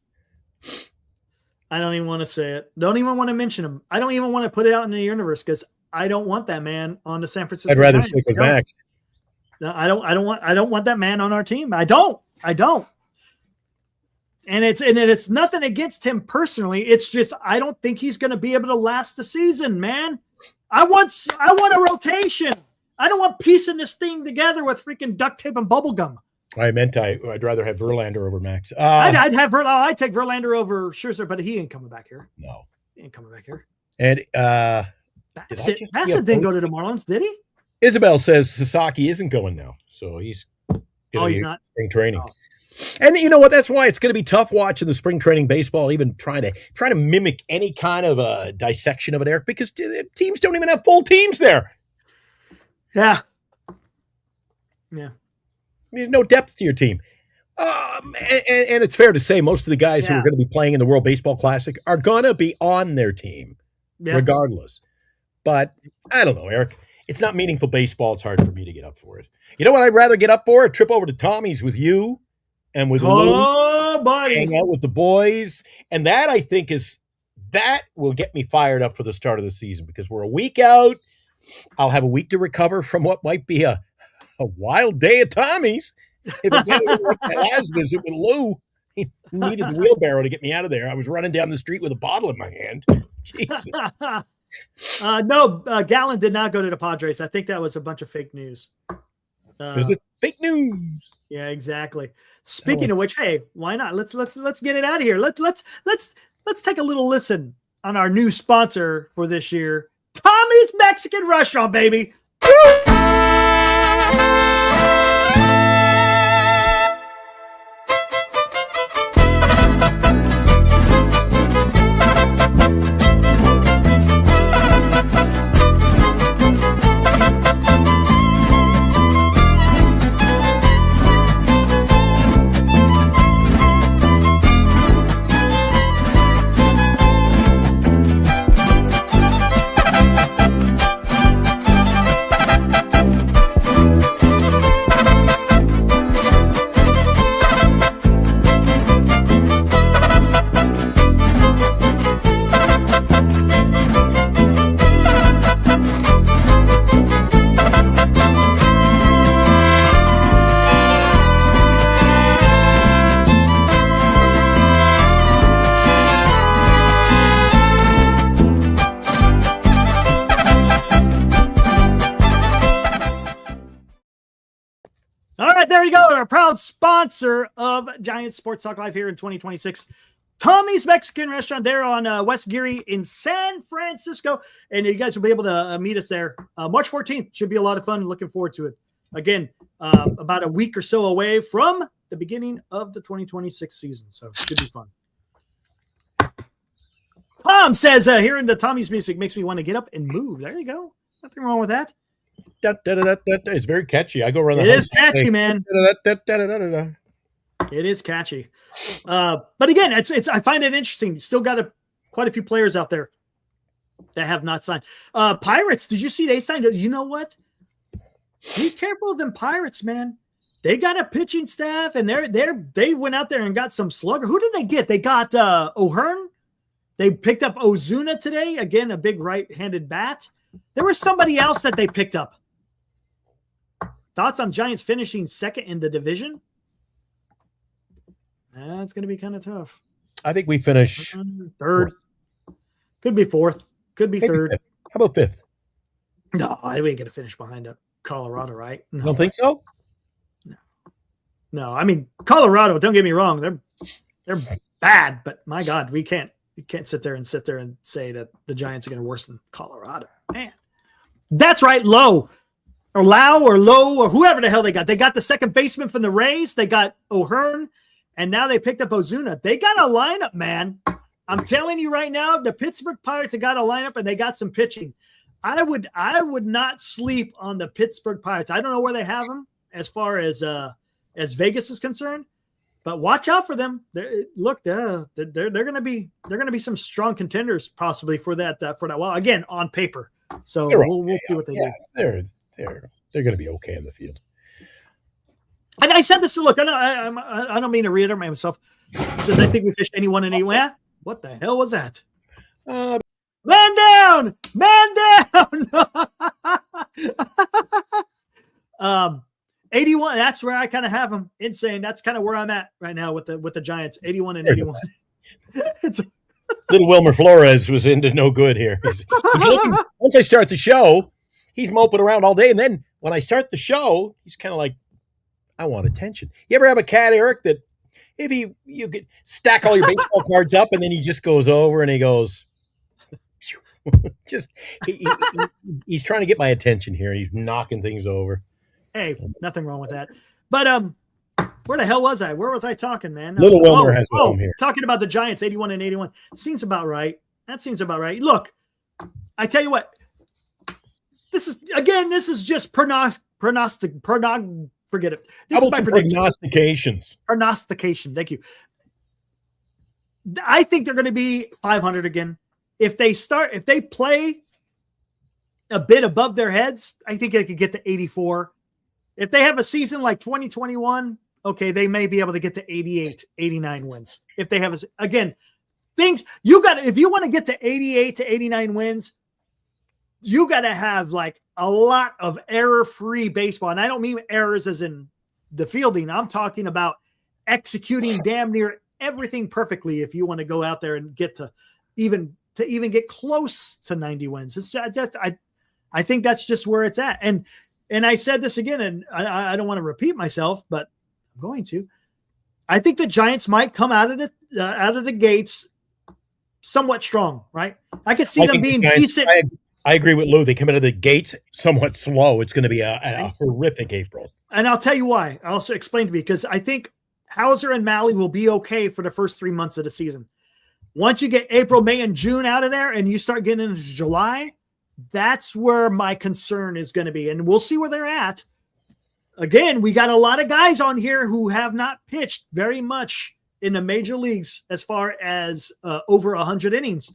I don't even want to say it. Don't even want to mention him. I don't even want to put it out in the universe because I don't want that man on the San Francisco. I'd rather Giants. stick with Max. No, I don't want that man on our team. I don't. And it's nothing against him personally. It's just I don't think he's going to be able to last the season, man. I want a rotation. I don't want piecing this thing together with freaking duct tape and bubble gum. I meant I'd rather have Verlander over Max. I'd take Verlander over Scherzer, but he ain't coming back here. No, he ain't coming back here. And Bassett didn't go to the Marlins, did he? Isabel says Sasaki isn't going now, so he's He's not. spring training. Oh. And you know what? That's why it's going to be tough watching the spring training baseball, even trying to mimic any kind of a dissection of it, Eric, because teams don't even have full teams there. Yeah. There's no depth to your team. And it's fair to say most of the guys who are going to be playing in the World Baseball Classic are going to be on their team regardless. But I don't know, Eric. It's not meaningful baseball. It's hard for me to get up for it. You know what I'd rather get up for? A trip over to Tommy's with you and with Lou. Buddy. Hang out with the boys. And that, I think, that will get me fired up for the start of the season because we're a week out. I'll have a week to recover from what might be a wild day at Tommy's. If it's anything like that last visit with Lou, he needed the wheelbarrow to get me out of there. I was running down the street with a bottle in my hand. Jesus. No, Gallen did not go to the Padres. I think that was a bunch of fake news. Is it fake news? Yeah, exactly. Speaking of which, hey, why not? Let's get it out of here. Let's take a little listen on our new sponsor for this year, Tommy's Mexican Restaurant, baby. All right, there you go. Our proud sponsor of Giants Sports Talk Live here in 2026. Tommy's Mexican Restaurant there on West Geary in San Francisco. And you guys will be able to meet us there. March 14th should be a lot of fun. Looking forward to it. Again, about a week or so away from the beginning of the 2026 season. So it should be fun. Tom says, hearing the Tommy's music makes me want to get up and move. There you go. Nothing wrong with that. It's very catchy. I go around the house. It is catchy, man. It is catchy. But again, it's. I find it interesting. You still got quite a few players out there that have not signed. Pirates, did you see they signed? You know what? Be careful of them Pirates, man. They got a pitching staff, and they went out there and got some slugger. Who did they get? They got O'Hearn. They picked up Ozuna today. Again, a big right-handed bat. There was somebody else that they picked up. Thoughts on Giants finishing second in the division? That's going to be kind of tough. I think we finish third. Could be fourth. Could be third. Fifth. How about fifth? No, we ain't going to finish behind Colorado, right? No. Don't think so? No. I mean, Colorado, don't get me wrong. They're bad, but my God, we can't sit there and say that the Giants are going to worsen Colorado. Man, that's right. Lau or Low or whoever the hell they got. They got the second baseman from the Rays. They got O'Hearn, and now they picked up Ozuna. They got a lineup, man. I'm telling you right now, the Pittsburgh Pirates have got a lineup, and they got some pitching. I would not sleep on the Pittsburgh Pirates. I don't know where they have them as far as Vegas is concerned. But watch out for them. They're going to be some strong contenders possibly for that. Well, again, on paper. So we'll see what they do. They're going to be okay in the field. And I said this to look. I don't mean to reiterate myself. It says I think we fished anyone in anywhere. What the hell was that? Man down. 81. That's where I kind of have them. Insane. That's kind of where I'm at right now with the Giants. 81 and 81. Little Wilmer Flores was into no good here. He's looking, once I start the show, he's moping around all day, and then when I start the show, he's kind of like, I want attention. You ever have a cat, Eric, that if you could stack all your baseball cards up, and then he just goes over and he goes, Just he's trying to get my attention here. He's knocking things over. Hey, nothing wrong with that. But where the hell was I? Where was I talking, man? Little Wilmer has a home here. Talking about the Giants, 81 and 81. Seems about right. That seems about right. Look, I tell you what. This is just forget it. This is my prediction. Prognostications. Prognostication. Thank you. I think they're going to be 500 again. If they play a bit above their heads, I think they could get to 84. If they have a season like 2021, okay, they may be able to get to 88, 89 wins. If they have if you want to get to 88 to 89 wins, you got to have like a lot of error-free baseball. And I don't mean errors as in the fielding. I'm talking about executing damn near everything perfectly if you want to go out there and get to even get close to 90 wins. It's just, I think that's just where it's at. And I said this again, and I don't want to repeat myself, but I'm going to. I think the Giants might come out of the gates somewhat strong, right? I could see them being decent. I agree with Lou. They come out of the gates somewhat slow. It's going to be a horrific April. And I'll tell you why. I'll also explain to me, because I think Hauser and Malley will be okay for the first 3 months of the season. Once you get April, May, and June out of there and you start getting into July, that's where my concern is going to be. And we'll see where they're at. Again, we got a lot of guys on here who have not pitched very much in the major leagues as far as over 100 innings.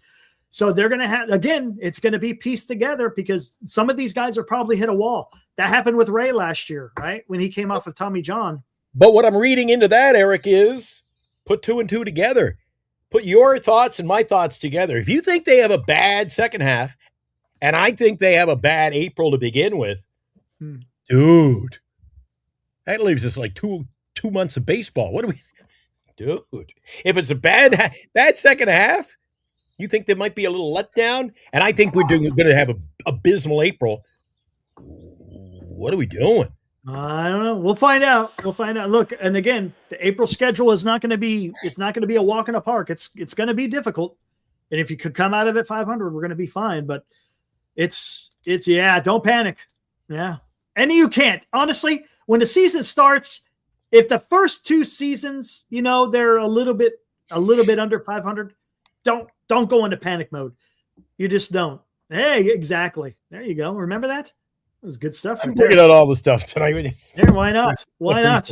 So they're going to have, again, it's going to be pieced together because some of these guys are probably hit a wall. That happened with Ray last year, right? When he came off of Tommy John. But what I'm reading into that, Eric, is put 2 and 2 together. Put your thoughts and my thoughts together. If you think they have a bad second half, and I think they have a bad April to begin with, dude, that leaves us like two months of baseball. What do we, dude? If it's a bad second half, you think there might be a little letdown, and I think we're going to have an abysmal April. What are we doing? I don't know. We'll find out. Look, and again, the April schedule is not going to be. It's not going to be a walk in the park. It's going to be difficult. And if you could come out of it 500, we're going to be fine. But it's don't panic. Yeah, and you can't honestly. When the season starts, if the first 2 seasons, they're a little bit under 500, don't go into panic mode. You just don't. Hey, exactly. There you go. Remember that? It was good stuff. I'm bringing out all the stuff tonight. There, why not? Why not?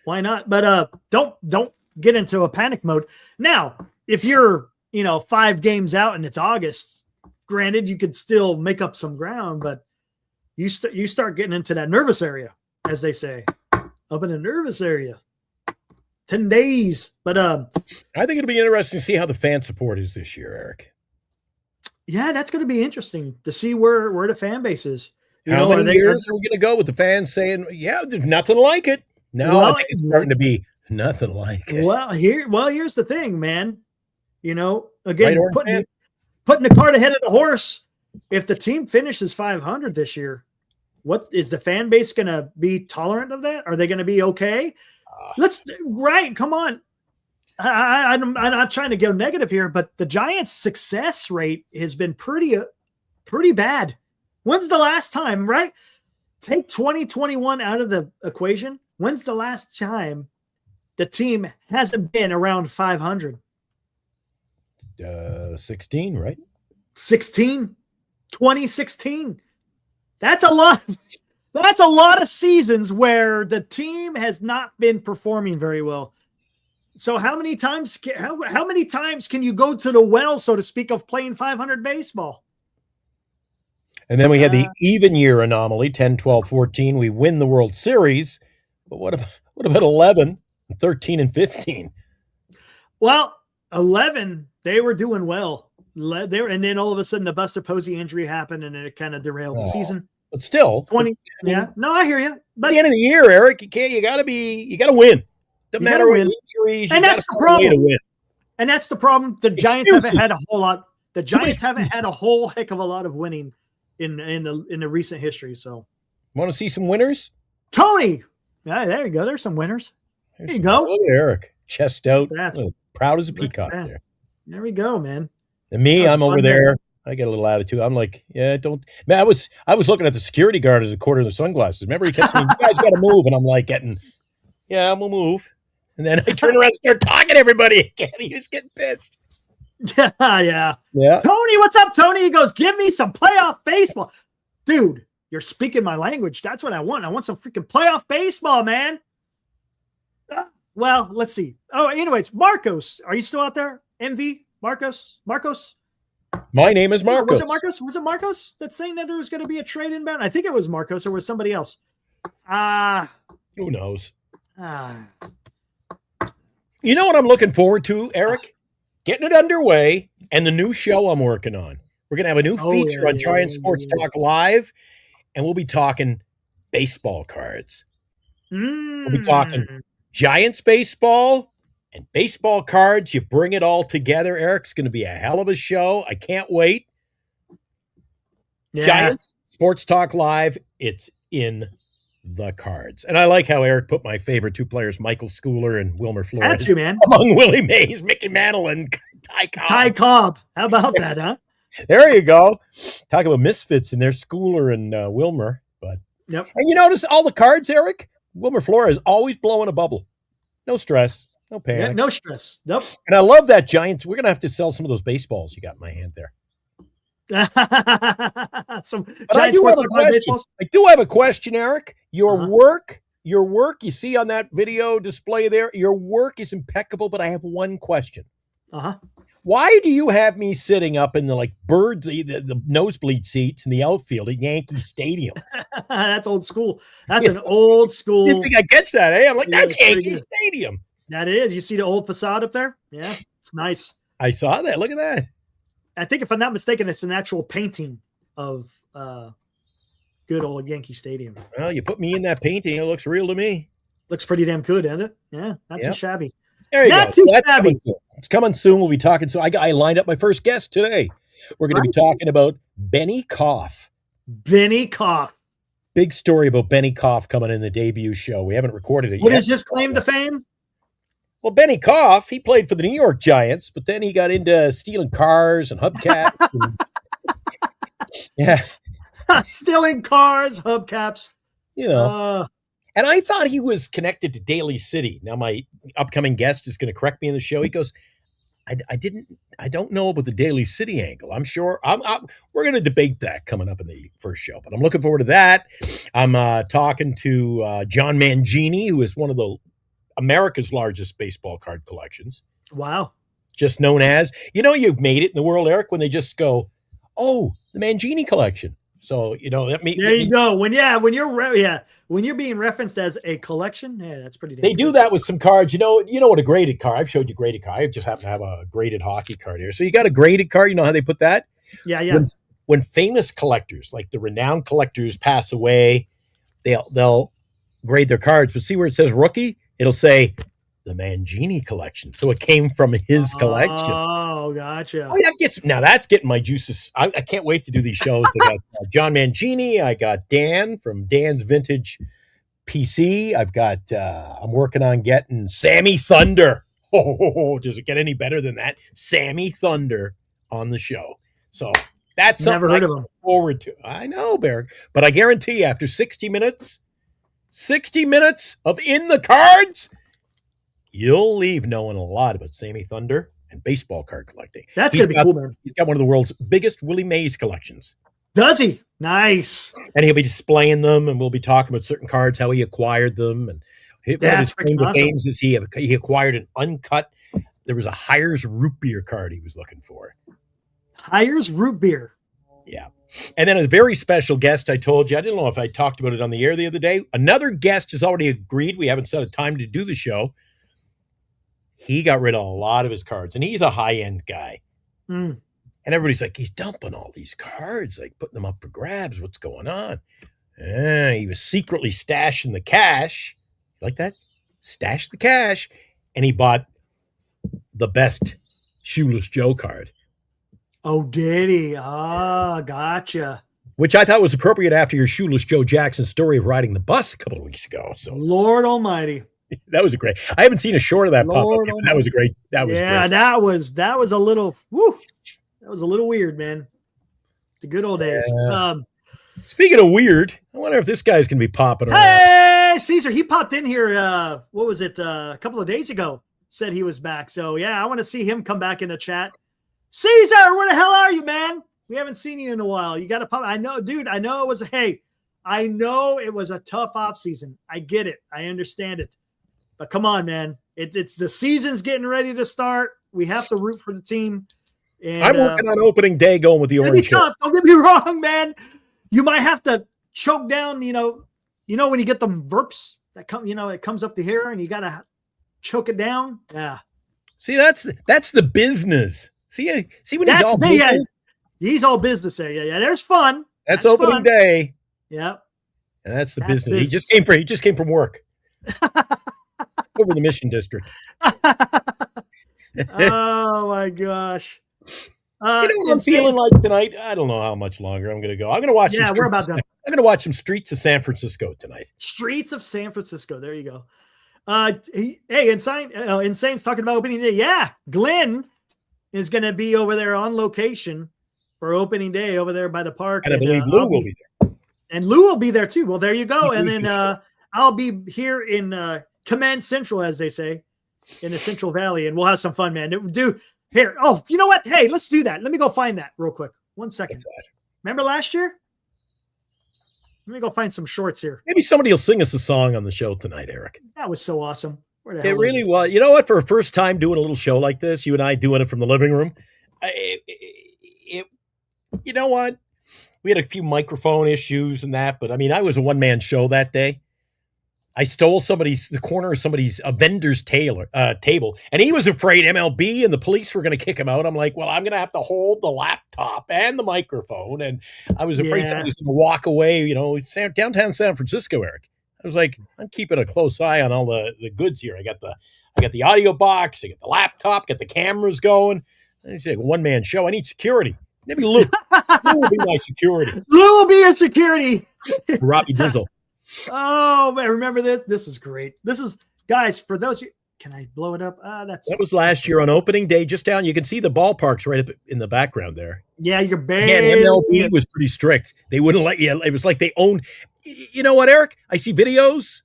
Why not? But don't get into a panic mode. Now, if you're 5 games out and it's August, granted you could still make up some ground, but you start getting into that nervous area, as they say, up in the nervous area. 10 days. But I think it'll be interesting to see how the fan support is this year, Eric. Yeah, that's going to be interesting to see where the fan base is. How many years are we going to go with the fans saying, yeah, there's nothing like it? No, I think it's starting to be nothing like it. Well, here's the thing, man. Again, putting the cart ahead of the horse. If the team finishes 500 this year, what is the fan base going to be tolerant of that? Are they going to be okay? Come on. I'm not trying to go negative here, but the Giants' success rate has been pretty bad. When's the last time, right? Take 2021 out of the equation. When's the last time the team hasn't been around 500? 16, right? 2016. That's a lot. That's a lot of seasons where the team has not been performing very well. So how many times can you go to the well, so to speak, of playing 500 baseball? And then we had the even year anomaly, 10, 12, 14. We win the World Series. But what about 11, 13, and 15? Well, 11, they were doing well. And then all of a sudden the Buster Posey injury happened and it kind of derailed the season. But still. 20. Yeah. No, I hear you. But at the end of the year, Eric, you got to win. Doesn't matter what injuries. And that's the problem. And that's the problem. The Giants haven't had a whole lot. The Giants haven't had a whole heck of a lot of winning in the recent history. So, want to see some winners? Tony. Yeah, there you go. There's some winners. There you go. Look at Eric, chest out, proud as a peacock there. There we go, man. And me, I'm over there I get a little attitude. I'm like, yeah, don't. Man, I was looking at the security guard at the corner of the sunglasses. Remember, he kept saying, "You guys got to move," and I'm like, yeah, I'm gonna move. And then I turn around and start talking to everybody again. He was getting pissed. Yeah. Yeah. Tony, what's up, Tony? He goes, give me some playoff baseball. Dude, you're speaking my language. That's what I want. I want some freaking playoff baseball, man. Well, let's see. Oh, anyways, Marcos. Are you still out there? MV? Marcos? My name is Marcos. Was it Marcos? Was it Marcos that's saying that there was going to be a trade inbound? I think it was Marcos, or was somebody else. Who knows? Ah. You know what I'm looking forward to, Eric? Getting it underway and the new show I'm working on. We're going to have a new feature on Giant Sports Talk Live, and we'll be talking baseball cards. We'll be talking Giants baseball and baseball cards. You bring it all together, Eric. It's going to be a hell of a show. I can't wait. Yeah. Giants Sports Talk Live. It's in the cards. And I like how Eric put my favorite two players, Michael Schooler and Wilmer Flores, That's you, man. among Willie Mays, Mickey Mantle, and Ty Cobb. Ty Cobb. How about that, huh? There you go. Talk about misfits in there, Schooler and Wilmer. But Yep. And you notice all the cards, Eric? Wilmer Flores always blowing a bubble. No stress. No panic. Yeah, no stress. Nope. And I love that Giants. We're going to have to sell some of those baseballs you got in my hand there. Some But I do have a question. I do have a question, Eric. Your work, you see on that video display there, your work is impeccable, but I have one question. Why do you have me sitting up in the the nosebleed seats in the outfield at Yankee Stadium? That's old school. That's an old school. You think I catch that, eh? I'm like, that's Yankee good. Stadium. That is. You see the old facade up there? Yeah, it's nice. I saw that. Look at that. I think, if I'm not mistaken, it's an actual painting of good old Yankee Stadium. Well, you put me in that painting, it looks real to me. Looks pretty damn good, doesn't it? Yeah, not too shabby. There you not go. Too So that's shabby. coming soon. It's coming soon. We'll be talking. So I lined up my first guest today. We're going to be talking about Benny Koff. Benny Koff. Big story about Benny Koff coming in the debut show. We haven't recorded it yet. What is his claim to fame? Well, Benny Koff, he played for the New York Giants, but then he got into stealing cars and hubcaps. Yeah. Stealing cars, hubcaps. You know. And I thought he was connected to Daly City. Now, my upcoming guest is going to correct me in the show. He goes, I don't know about the Daly City angle. I'm sure we're going to debate that coming up in the first show, but I'm looking forward to that. I'm talking to John Mangini, who is one of the America's largest baseball card collections. Wow. Just known as, you've made it in the world, Eric, when they just go, oh, the Mangini collection. So, that means there you go. When you're being referenced as a collection, that's pretty. They do that with some cards. You know what a graded card. I've showed you graded card. I just happen to have a graded hockey card here. So you got a graded card. You know how they put that? Yeah. When famous collectors, like the renowned collectors, pass away, they'll grade their cards. But see where it says rookie? It'll say the Mangini collection. So it came from his collection. Oh, gotcha. Oh, that's getting my juices. I can't wait to do these shows. I got John Mangini. I got Dan from Dan's Vintage PC. I've got, I'm working on getting Sammy Thunder. Oh, does it get any better than that? Sammy Thunder on the show. So that's something I look forward to. I know, Barrick, but I guarantee you after 60 minutes of In the Cards, you'll leave knowing a lot about Sammy Thunder and baseball card collecting. That's going to be cool, man. He's got one of the world's biggest Willie Mays collections. Does he? Nice. And he'll be displaying them, and we'll be talking about certain cards, how he acquired them. And one of his claim to fame is he acquired an uncut. There was a Hires root beer card he was looking for. Hires root beer. Yeah. And then a very special guest, I told you. I didn't know if I talked about it on the air the other day. Another guest has already agreed. We haven't set a time to do the show. He got rid of a lot of his cards, and he's a high-end guy. And everybody's like, he's dumping all these cards, like putting them up for grabs. What's going on? He was secretly stashing the cash. You like that? Stash the cash. And he bought the best Shoeless Joe card. Oh, did he? Gotcha. Which I thought was appropriate after your Shoeless Joe Jackson story of riding the bus a couple of weeks ago. So Lord Almighty. That was a great. I haven't seen a short of that pop up yet, but that was a great. That was great. That was a little. Woo, that was a little weird, man. The good old days. Speaking of weird, I wonder if this guy's going to be popping around. Hey, Caesar, he popped in here, what was it, a couple of days ago, said he was back. So, yeah, I want to see him come back in the chat. Caesar, where the hell are you, man? We haven't seen you in a while. You got to pop. I know, dude, I know it was a tough offseason. I get it. I understand it. But come on, man. It's the season's getting ready to start. We have to root for the team. And, I'm working on opening day going with the orange hair. Tough. Don't get me wrong, man. You might have to choke down, when you get them verps that come, it comes up to here and you got to choke it down. Yeah. See, that's the business. See when he's all business? He's all business there. Yeah. There's fun. That's opening fun. Day. Yeah. And that's the business. He just came from work. Over the Mission District. Oh my gosh. What I'm feeling like tonight? I don't know how much longer I'm going to go. I'm going to watch. Yeah, we're about done. I'm going to watch some Streets of San Francisco tonight. Streets of San Francisco. There you go. Hey, Insane's talking about opening day. Yeah, Glenn is going to be over there on location for opening day over there by the park. And I believe Lou will be there. And Lou will be there too. Well, there you go. And then I'll be here in Command Central, as they say, in the Central Valley, and we'll have some fun, man. Dude. Here. Oh, you know what? Hey, let's do that. Let me go find that real quick. 1 second. Remember last year? Let me go find some shorts here. Maybe somebody will sing us a song on the show tonight, Eric. That was so awesome. It really was. You know what? For a first time doing a little show like this, you and I doing it from the living room, you know what? We had a few microphone issues and that, but I mean, I was a one-man show that day. I stole the corner of somebody's vendor's table, and he was afraid MLB and the police were going to kick him out. I'm like, well, I'm going to have to hold the laptop and the microphone, and I was afraid somebody's going to walk away. Downtown San Francisco, Eric. I was like, I'm keeping a close eye on all the goods here. I got the audio box, I got the laptop, got the cameras going. And it's like a one-man show. I need security. Maybe Lou. Lou will be my security. Lou will be your security. Robbie Dizzle. Oh man, remember this? This is great. This is, guys, for those can I blow it up? That was last year on opening day, just down. You can see the ballparks right up in the background there. Yeah, you're barely. Again, MLB was pretty strict. They wouldn't let you. It was like they owned. You know what, Eric? I see videos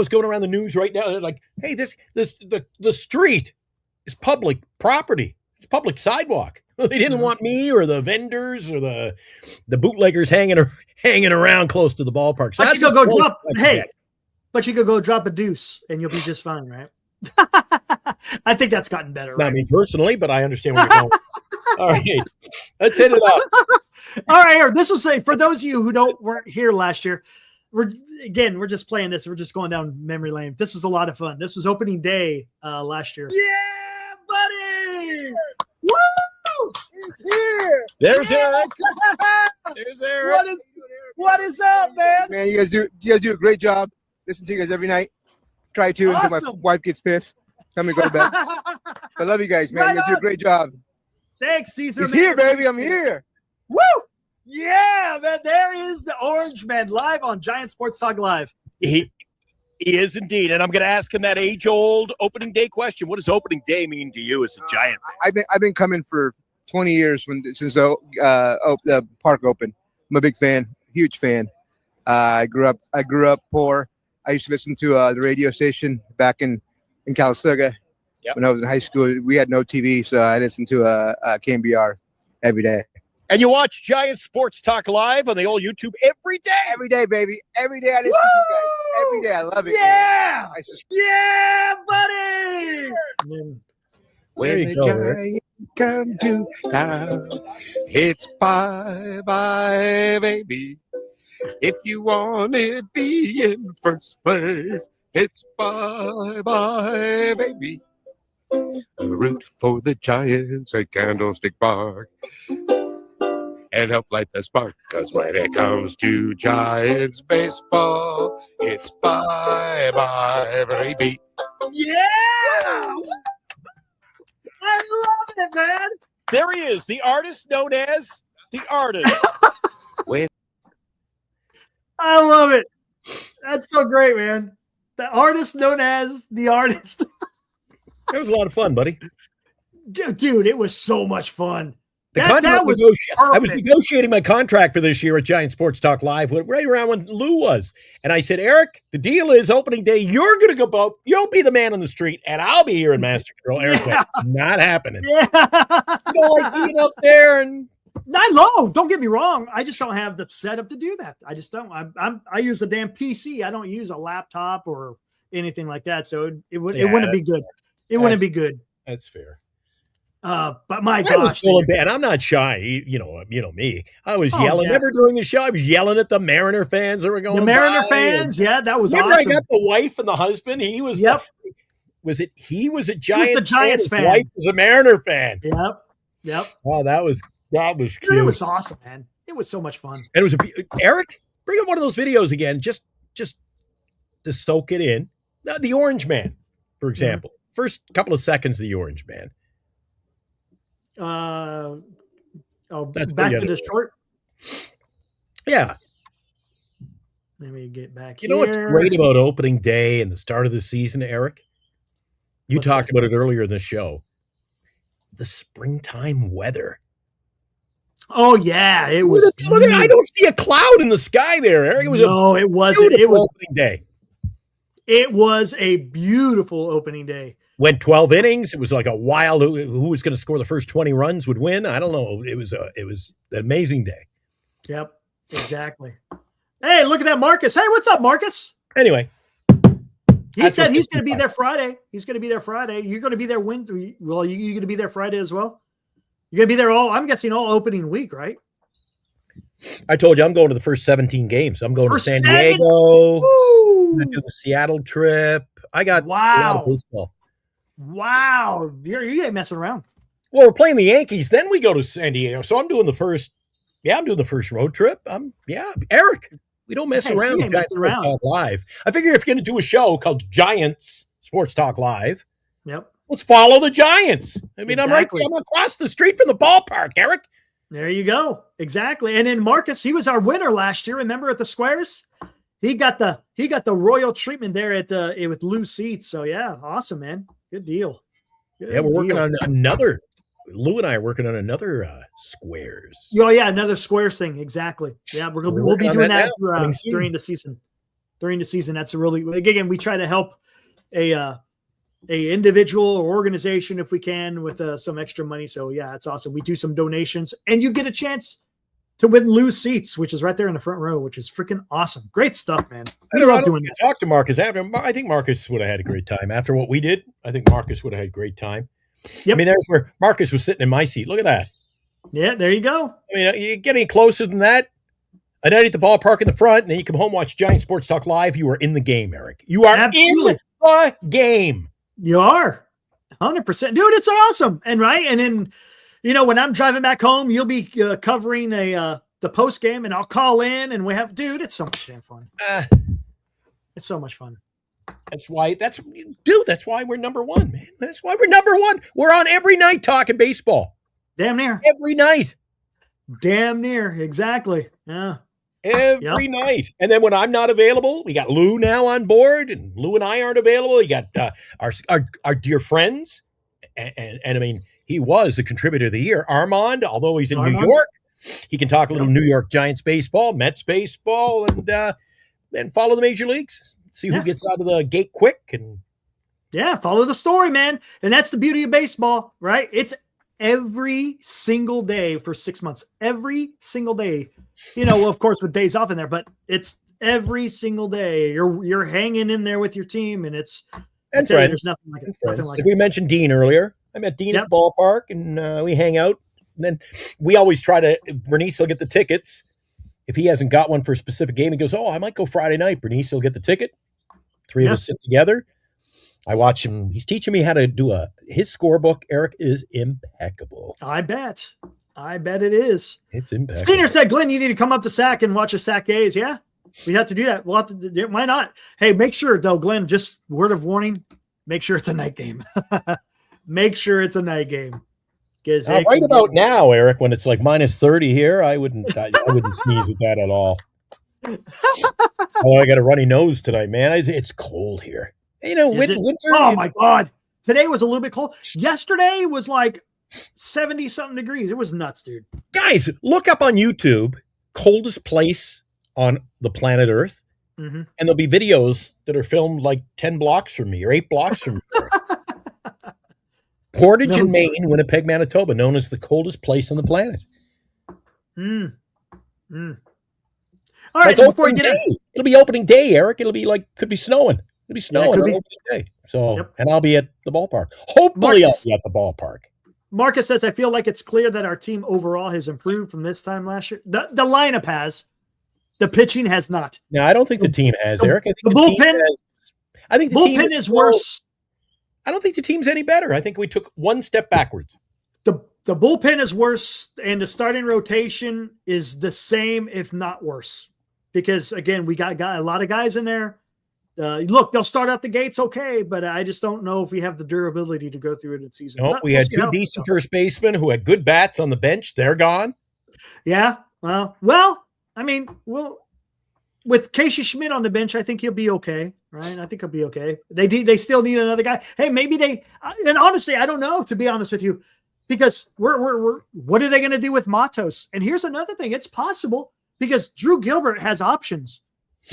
going around the news right now. They're like, hey, the street is public property. It's public sidewalk. They didn't want me or the vendors or the bootleggers hanging around close to the ballpark. So but you could go drop. Hey, but you could go drop a deuce and you'll be just fine, right? I think that's gotten better. Not me personally, but I understand where you're going. All right, let's hit it up. All right, here. This will say for those of you who weren't here last year. We're just playing this. We're just going down memory lane. This was a lot of fun. This was opening day last year. Yeah, buddy. Woo! He's here. There's Eric. There's Eric. What is up, man? Man, you guys do a great job. Listen to you guys every night. Try to until my wife gets pissed. Tell me to go to bed. I love you guys, man. You guys do a great job. Thanks, Caesar. He's here, baby. I'm here. Woo! Yeah, man. There is the Orange Man live on Giant Sports Talk Live. He is indeed, and I'm going to ask him that age-old opening day question. What does opening day mean to you as a Giant fan? I've been coming for 20 years since the park opened. I'm a big fan, huge fan. I grew up poor. I used to listen to the radio station back in Calistoga. Yep. When I was in high school. We had no TV, so I listened to KMBR every day. And you watch Giant Sports Talk Live on the old YouTube every day. Every day, baby. Every day I listen to you guys. Every day. I love it. Yeah. Yeah, buddy. When the Giants come to town, it's bye-bye, baby. If you want to be in first place, it's bye-bye, baby. Root for the Giants at Candlestick Park. And help light the spark, because when it comes to Giants baseball, it's bye-bye, baby. Yeah! I love it, man. There he is, the artist known as the artist. I love it. That's so great, man. The artist known as the artist. It was a lot of fun, buddy. Dude, it was so much fun. That was I was perfect. negotiating my contract for this year at Giant Sports Talk Live right around when Lou was. And I said, Eric, the deal is opening day, you're going to go boat. You'll be the man on the street, and I'll be here in Master Control. Eric, Yeah. not happening. Yeah. You don't like being up there and I know. Don't get me wrong. I just don't have the setup to do that. I just don't. I use a damn PC. I don't use a laptop or anything like that. So it wouldn't be good. It wouldn't be good. That's fair. But my I was gosh, full of bad. I'm not shy. You know me. I was yelling. yeah. Never during the show. I was yelling at the Mariner fans that were going. the Mariner by, fans, yeah, that was remember awesome. I got the wife and the husband. He was. Yep. Was it? He was a Giants Giants fan. His wife was a Mariner fan. Yep. Oh, that was cute. Dude, it was awesome, man. It was so much fun. And it was Eric. Bring up one of those videos again, just to soak it in. The Orange Man, for example. First couple of seconds of the Orange Man. That's back to the short. Yeah. Let me get back You here. know what's great about opening day and the start of the season, Eric? You talked about it earlier in the show. The springtime weather. Oh yeah, it was. Look at, I don't see a cloud in the sky there, Eric. It was it wasn't. It was opening day. It was a beautiful opening day. Went 12 innings. It was like a wild. Who was going to score the first 20 runs would win. I don't know. It was an amazing day. Yep, exactly. Hey, look at that, Marcus. Hey, what's up, Marcus? Anyway, he said he's going to be there Friday. He's going to be there Friday. You're going to be there when? Well, you going to be there Friday as well? You're going to be there I'm guessing all opening week, right? I told you I'm going to the first 17 games. I'm going to San Diego. I'm going to do the Seattle trip. I got a lot of baseball. Wow. You ain't messing around. Well, we're playing the Yankees. Then we go to San Diego. So I'm doing the first. Yeah, I'm doing the first road trip. Eric, we don't mess around with Giants Sports Talk Live. I figure if you're going to do a show called Giants Sports Talk Live, let's follow the Giants. I mean, Exactly. I'm across the street from the ballpark, Eric. There you go. Exactly. And then Marcus, he was our winner last year. Remember at the Squares? He got the royal treatment there with Lou seats. So yeah, awesome, man. Good deal. We're working on another. Lou and I are working on another Squares. Oh yeah, another Squares thing. Exactly. Yeah, we'll be doing that during the season. During the season, that's again we try to help a individual or organization if we can with some extra money. So yeah, it's awesome. We do some donations, and you get a chance to win Lou's seats, which is right there in the front row, which is freaking awesome. Great stuff, man. We love doing that. Talk to Marcus after. I think Marcus would have had a great time after what we did. I think Marcus would have had a great time. Yep. I mean, there's where Marcus was sitting in my seat. Look at that. Yeah, there you go. I mean, you get any closer than that? A night at the ballpark in the front, and then you come home, watch Giant Sports Talk Live. You are in the game, Eric. You are in the game. You are 100%, dude. It's awesome. And then, when I'm driving back home, you'll be covering the post game, and I'll call in, and we have, dude. It's so much damn fun. It's so much fun. That's why we're number one, man. That's why we're number one. We're on every night talking baseball. Damn near every night. Damn near, exactly. Yeah. Every night. And then when I'm not available, we got Lou now on board, and Lou and I aren't available. You got our dear friends. And I mean, he was the contributor of the year. Armand, although he's in New York, he can talk a little New York Giants baseball, Mets baseball, and follow the major leagues. See who gets out of the gate quick. And follow the story, man. And that's the beauty of baseball, right? It's every single day for 6 months. Every single day. Of course, with days off in there, but it's every single day. You're hanging in there with your team, and it's friends. There's nothing like it. Nothing like we mentioned Dean earlier. I met Dean at the ballpark, and we hang out. And then we always try to. Bernice will get the tickets. If he hasn't got one for a specific game, he goes, "Oh, I might go Friday night." Bernice will get the ticket. Three of us sit together. I watch him. He's teaching me how to do his scorebook. Eric is impeccable. I bet it is. It's impeccable. Steiner said, Glenn, you need to come up to SAC and watch a SAC A's. Yeah, we have to do that. We'll have to. Why not? Hey, make sure though, Glenn. Just word of warning. Make sure it's a night game. Make sure it's a night game. Right about now, Eric, when it's like minus 30 here, I wouldn't sneeze at that at all. I got a runny nose tonight, man. It's cold here. Winter. Oh my God. Today was a little bit cold. Yesterday was like 70-something degrees. It was nuts, dude. Guys, look up on YouTube, coldest place on the planet Earth. Mm-hmm. And there'll be videos that are filmed like 10 blocks from me or 8 blocks from me. Portage in Maine, Winnipeg, Manitoba, known as the coldest place on the planet. All right, That's before we get it'll be opening day, Eric. It'll be like, could be snowing. It'll be snowing on opening day. So, and I'll be at the ballpark. Hopefully, I'll be at the ballpark. Marcus says, I feel like it's clear that our team overall has improved from this time last year. The lineup has. The pitching has not. No, I don't think the team has, Eric. I think the bullpen. I think the bullpen team is worse. I don't think the team's any better. I think we took one step backwards. The bullpen is worse, and the starting rotation is the same, if not worse. Because again, we got a lot of guys in there. Look, they'll start out the gates okay, but I just don't know if we have the durability to go through it in season. No, we had 2 decent first basemen who had good bats on the bench. They're gone. Yeah. Well, I mean, with Casey Schmidt on the bench, I think he'll be okay, right? I think he'll be okay. They still need another guy. Hey, maybe and honestly, I don't know, to be honest with you, because we're what are they going to do with Matos? And here's another thing. It's possible because Drew Gilbert has options.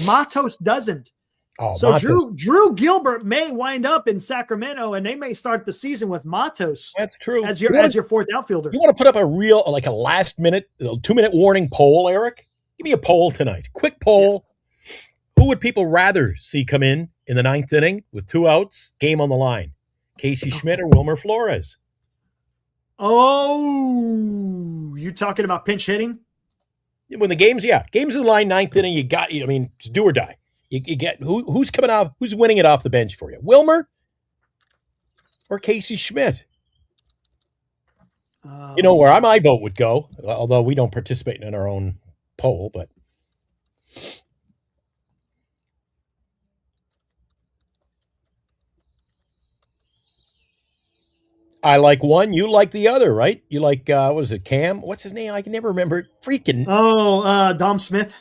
Matos doesn't. Oh, so Matos. Drew Gilbert may wind up in Sacramento, and they may start the season with Matos. That's true. As your fourth outfielder. You want to put up a last minute, 2-minute warning poll, Eric? Give me a poll tonight. Quick poll. Yeah. Who would people rather see come in the 9th inning with 2 outs, game on the line? Casey Schmidt or Wilmer Flores? Oh, you talking about pinch hitting? When the game's in the line, 9th inning, it's do or die. You get who's coming off, who's winning it off the bench for you? Wilmer or Casey Schmidt? You know where my vote would go, although we don't participate in our own poll, but I like one, you like the other, right? You like what is it, Cam? What's his name? I can never remember. Dom Smith.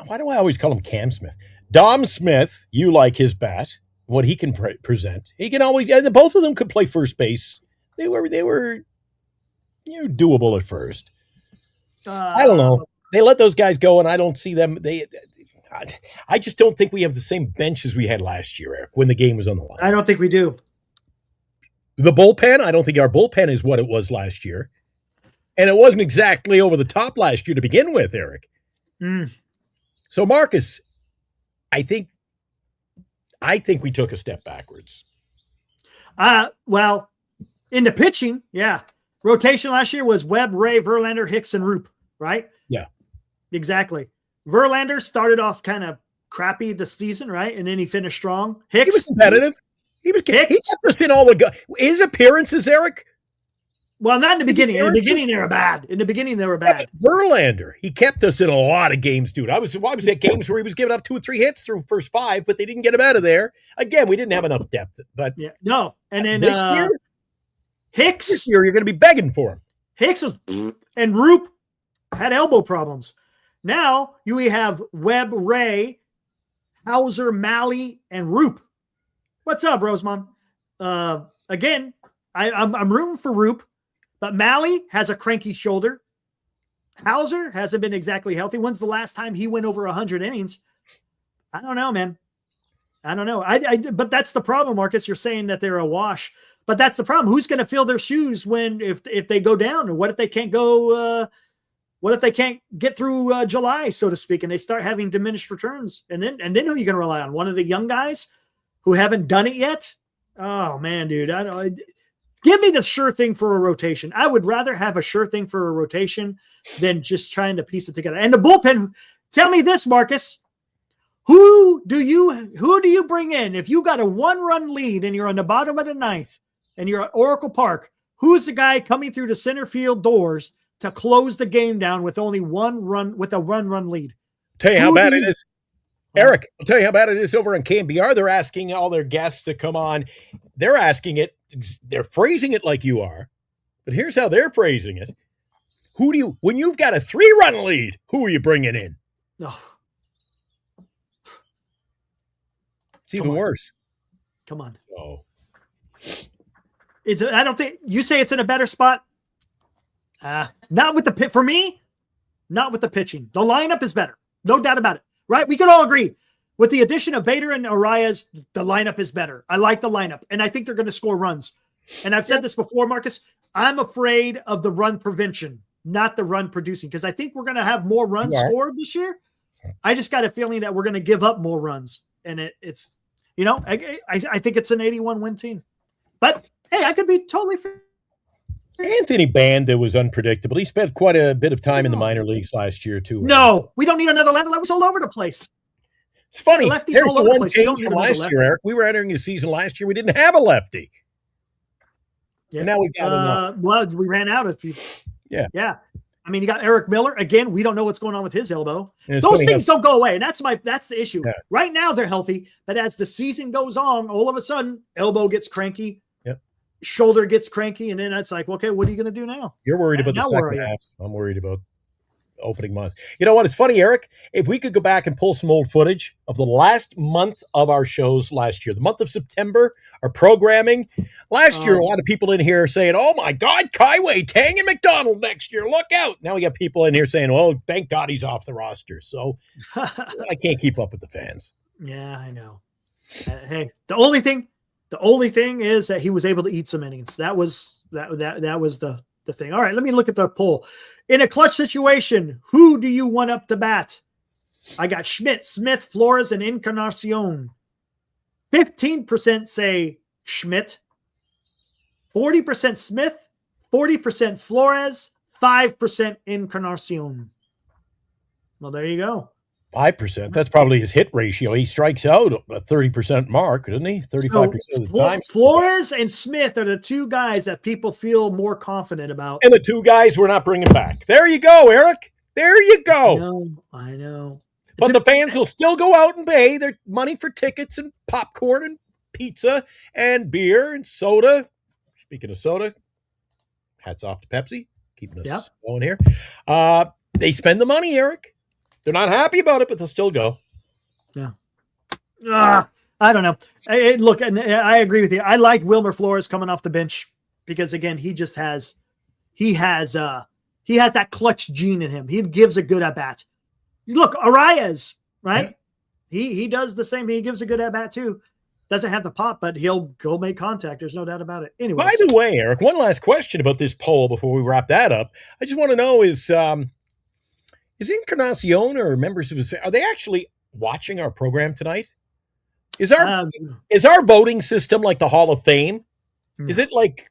Why do I always call him Cam Smith? Dom Smith, you like his bat, what he can present. He can always, both of them could play first base. They were doable at first. I don't know. They let those guys go, and I don't see them. I just don't think we have the same bench as we had last year, Eric, when the game was on the line. I don't think we do. The bullpen, I don't think our bullpen is what it was last year. And it wasn't exactly over the top last year to begin with, Eric. So, Marcus, I think we took a step backwards. Well, in the pitching, yeah. Rotation last year was Webb, Ray, Verlander, Hicks, and Roop, right? Yeah. Exactly. Verlander started off kind of crappy this season, right? And then he finished strong. Hicks. He was competitive. He kept us in all the his appearances, Eric. Well, not in the beginning. In the beginning, they were bad. Verlander, he kept us in a lot of games, dude. I was at games where he was giving up 2 or 3 hits through first 5, but they didn't get him out of there. Again, we didn't have enough depth. But yeah, no. And then this year, Hicks, you're going to be begging for him. Hicks was, and Roop had elbow problems. Now you have Webb, Ray, Hauser, Malley, and Roop. What's up, Rosemont? Again, I'm rooting for Roop, but Malley has a cranky shoulder. Hauser hasn't been exactly healthy. When's the last time he went over 100 innings? I don't know, man. I don't know. But that's the problem, Marcus. You're saying that they're a wash, but that's the problem. Who's going to fill their shoes if they go down, or what if they can't go? What if they can't get through July, so to speak, and they start having diminished returns? And then who are you going to rely on? One of the young guys who haven't done it yet? Oh man, dude, give me the sure thing for a rotation. I would rather have a sure thing for a rotation than just trying to piece it together. And the bullpen, tell me this, Marcus. Who do you bring in if you got a 1-run lead and you're on the bottom of the 9th and you're at Oracle Park? Who's the guy coming through the center field doors to close the game down with only 1 run, with a 1-run lead? Tell you how bad it is. Eric, I'll tell you how bad it is over in KBR. They're asking all their guests to come on. They're asking it. They're phrasing it like you are, but here's how they're phrasing it. When you've got a 3-run lead, who are you bringing in? Oh. It's even worse. Come on. So I don't think you say it's in a better spot. Not with the for me, not with the pitching. The lineup is better. No doubt about it. Right? We can all agree. With the addition of Vader and Arias, the lineup is better. I like the lineup, and I think they're going to score runs. And I've said this before, Marcus. I'm afraid of the run prevention, not the run producing, because I think we're going to have more runs scored this year. I just got a feeling that we're going to give up more runs, and it's, I think it's an 81-win team. But hey, I could be totally fair. Anthony Banda was unpredictable. He spent quite a bit of time in the minor leagues last year, too. No, we don't need another lefty. That was all over the place. It's funny. There's the one change from last year, Eric. We were entering the season last year. We didn't have a lefty. Yeah. And now we got him. Well, we ran out of people. Yeah. Yeah. I mean, you got Eric Miller. Again, we don't know what's going on with his elbow. Those things don't go away. And that's the issue. Yeah. Right now they're healthy, but as the season goes on, all of a sudden, elbow gets cranky. Yep. Shoulder gets cranky, and then it's like, okay, what are you going to do now? You're worried about the second half. I'm worried about opening month. You know what? It's funny, Eric. If we could go back and pull some old footage of the last month of our shows last year, the month of September, our programming. Last year, a lot of people in here saying, oh my God, Kaiway, Tang, and McDonald next year. Look out. Now we got people in here saying, oh, thank God he's off the roster. So I can't keep up with the fans. Yeah, I know. Hey, the only thing is that he was able to eat some innings. That was the thing. All right, let me look at the poll. In a clutch situation, who do you want up to bat? I got Schmidt, Smith, Flores, and Encarnacion. 15% say Schmidt, 40% Smith, 40% Flores, 5% Encarnacion. Well, there you go. 5%. That's probably his hit ratio. He strikes out a 30% mark, doesn't he? 35% of the time. Flores and Smith are the two guys that people feel more confident about. And the two guys we're not bringing back. There you go, Eric. There you go. I know. But the fans will still go out and pay their money for tickets and popcorn and pizza and beer and soda. Speaking of soda, hats off to Pepsi, keeping us going here. They spend the money, Eric. They're not happy about it, but they'll still go. Yeah. I don't know. Look, and I agree with you. I like Wilmer Flores coming off the bench because, again, he has that clutch gene in him. He gives a good at bat. Look, Arias, right? Yeah. He does the same. He gives a good at bat too. Doesn't have the pop, but he'll go make contact. There's no doubt about it. Anyway. By the way, Eric, one last question about this poll before we wrap that up. I just want to know is Encarnacion or members of his family, are they actually watching our program tonight? Is our voting system like the Hall of Fame? No. Is it like,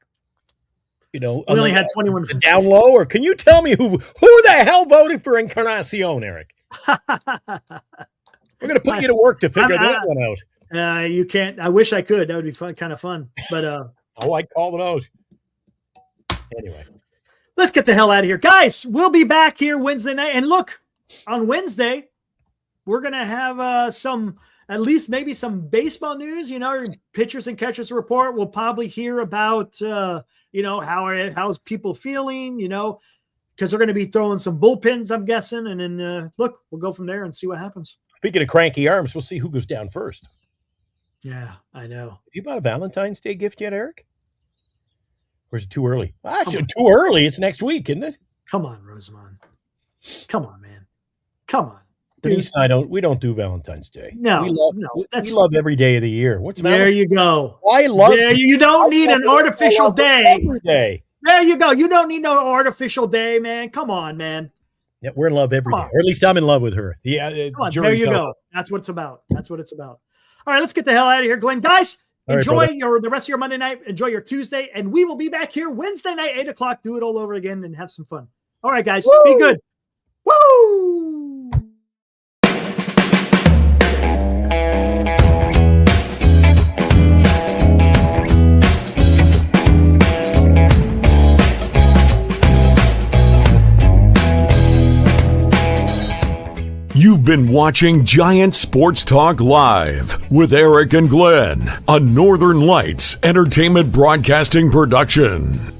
we only had 21 down low, or can you tell me who the hell voted for Encarnacion, Eric? We're going to put you to work to figure that one out. You can't. I wish I could. That would be fun, kind of fun. But I call it out. Anyway. Let's get the hell out of here. Guys, we'll be back here Wednesday night. And look, on Wednesday, we're going to have at least maybe some baseball news. Pitchers and catchers report. We'll probably hear about, how's people feeling, because they're going to be throwing some bullpens, I'm guessing. And then, look, we'll go from there and see what happens. Speaking of cranky arms, we'll see who goes down first. Yeah, I know. Have you bought a Valentine's Day gift yet, Eric? Or is it too early? Actually, too early. It's next week, isn't it? Come on, Rosamond. Come on, man. Come on. Denise and I don't do Valentine's Day. No, we love every day of the year. What's there? You go. You don't need an artificial day. Every day. There you go. You don't need no artificial day, man. Come on, man. Yeah, we're in love every day, or at least I'm in love with her. Yeah, there you go. That's what it's about. All right, let's get the hell out of here, Glenn. Guys, enjoy the rest of your Monday night. Enjoy your Tuesday, and we will be back here Wednesday night, 8:00. Do it all over again and have some fun. All right, guys. Woo! Be good. Woo! You've been watching Giant Sports Talk Live with Eric and Glenn, a Northern Lights Entertainment Broadcasting production.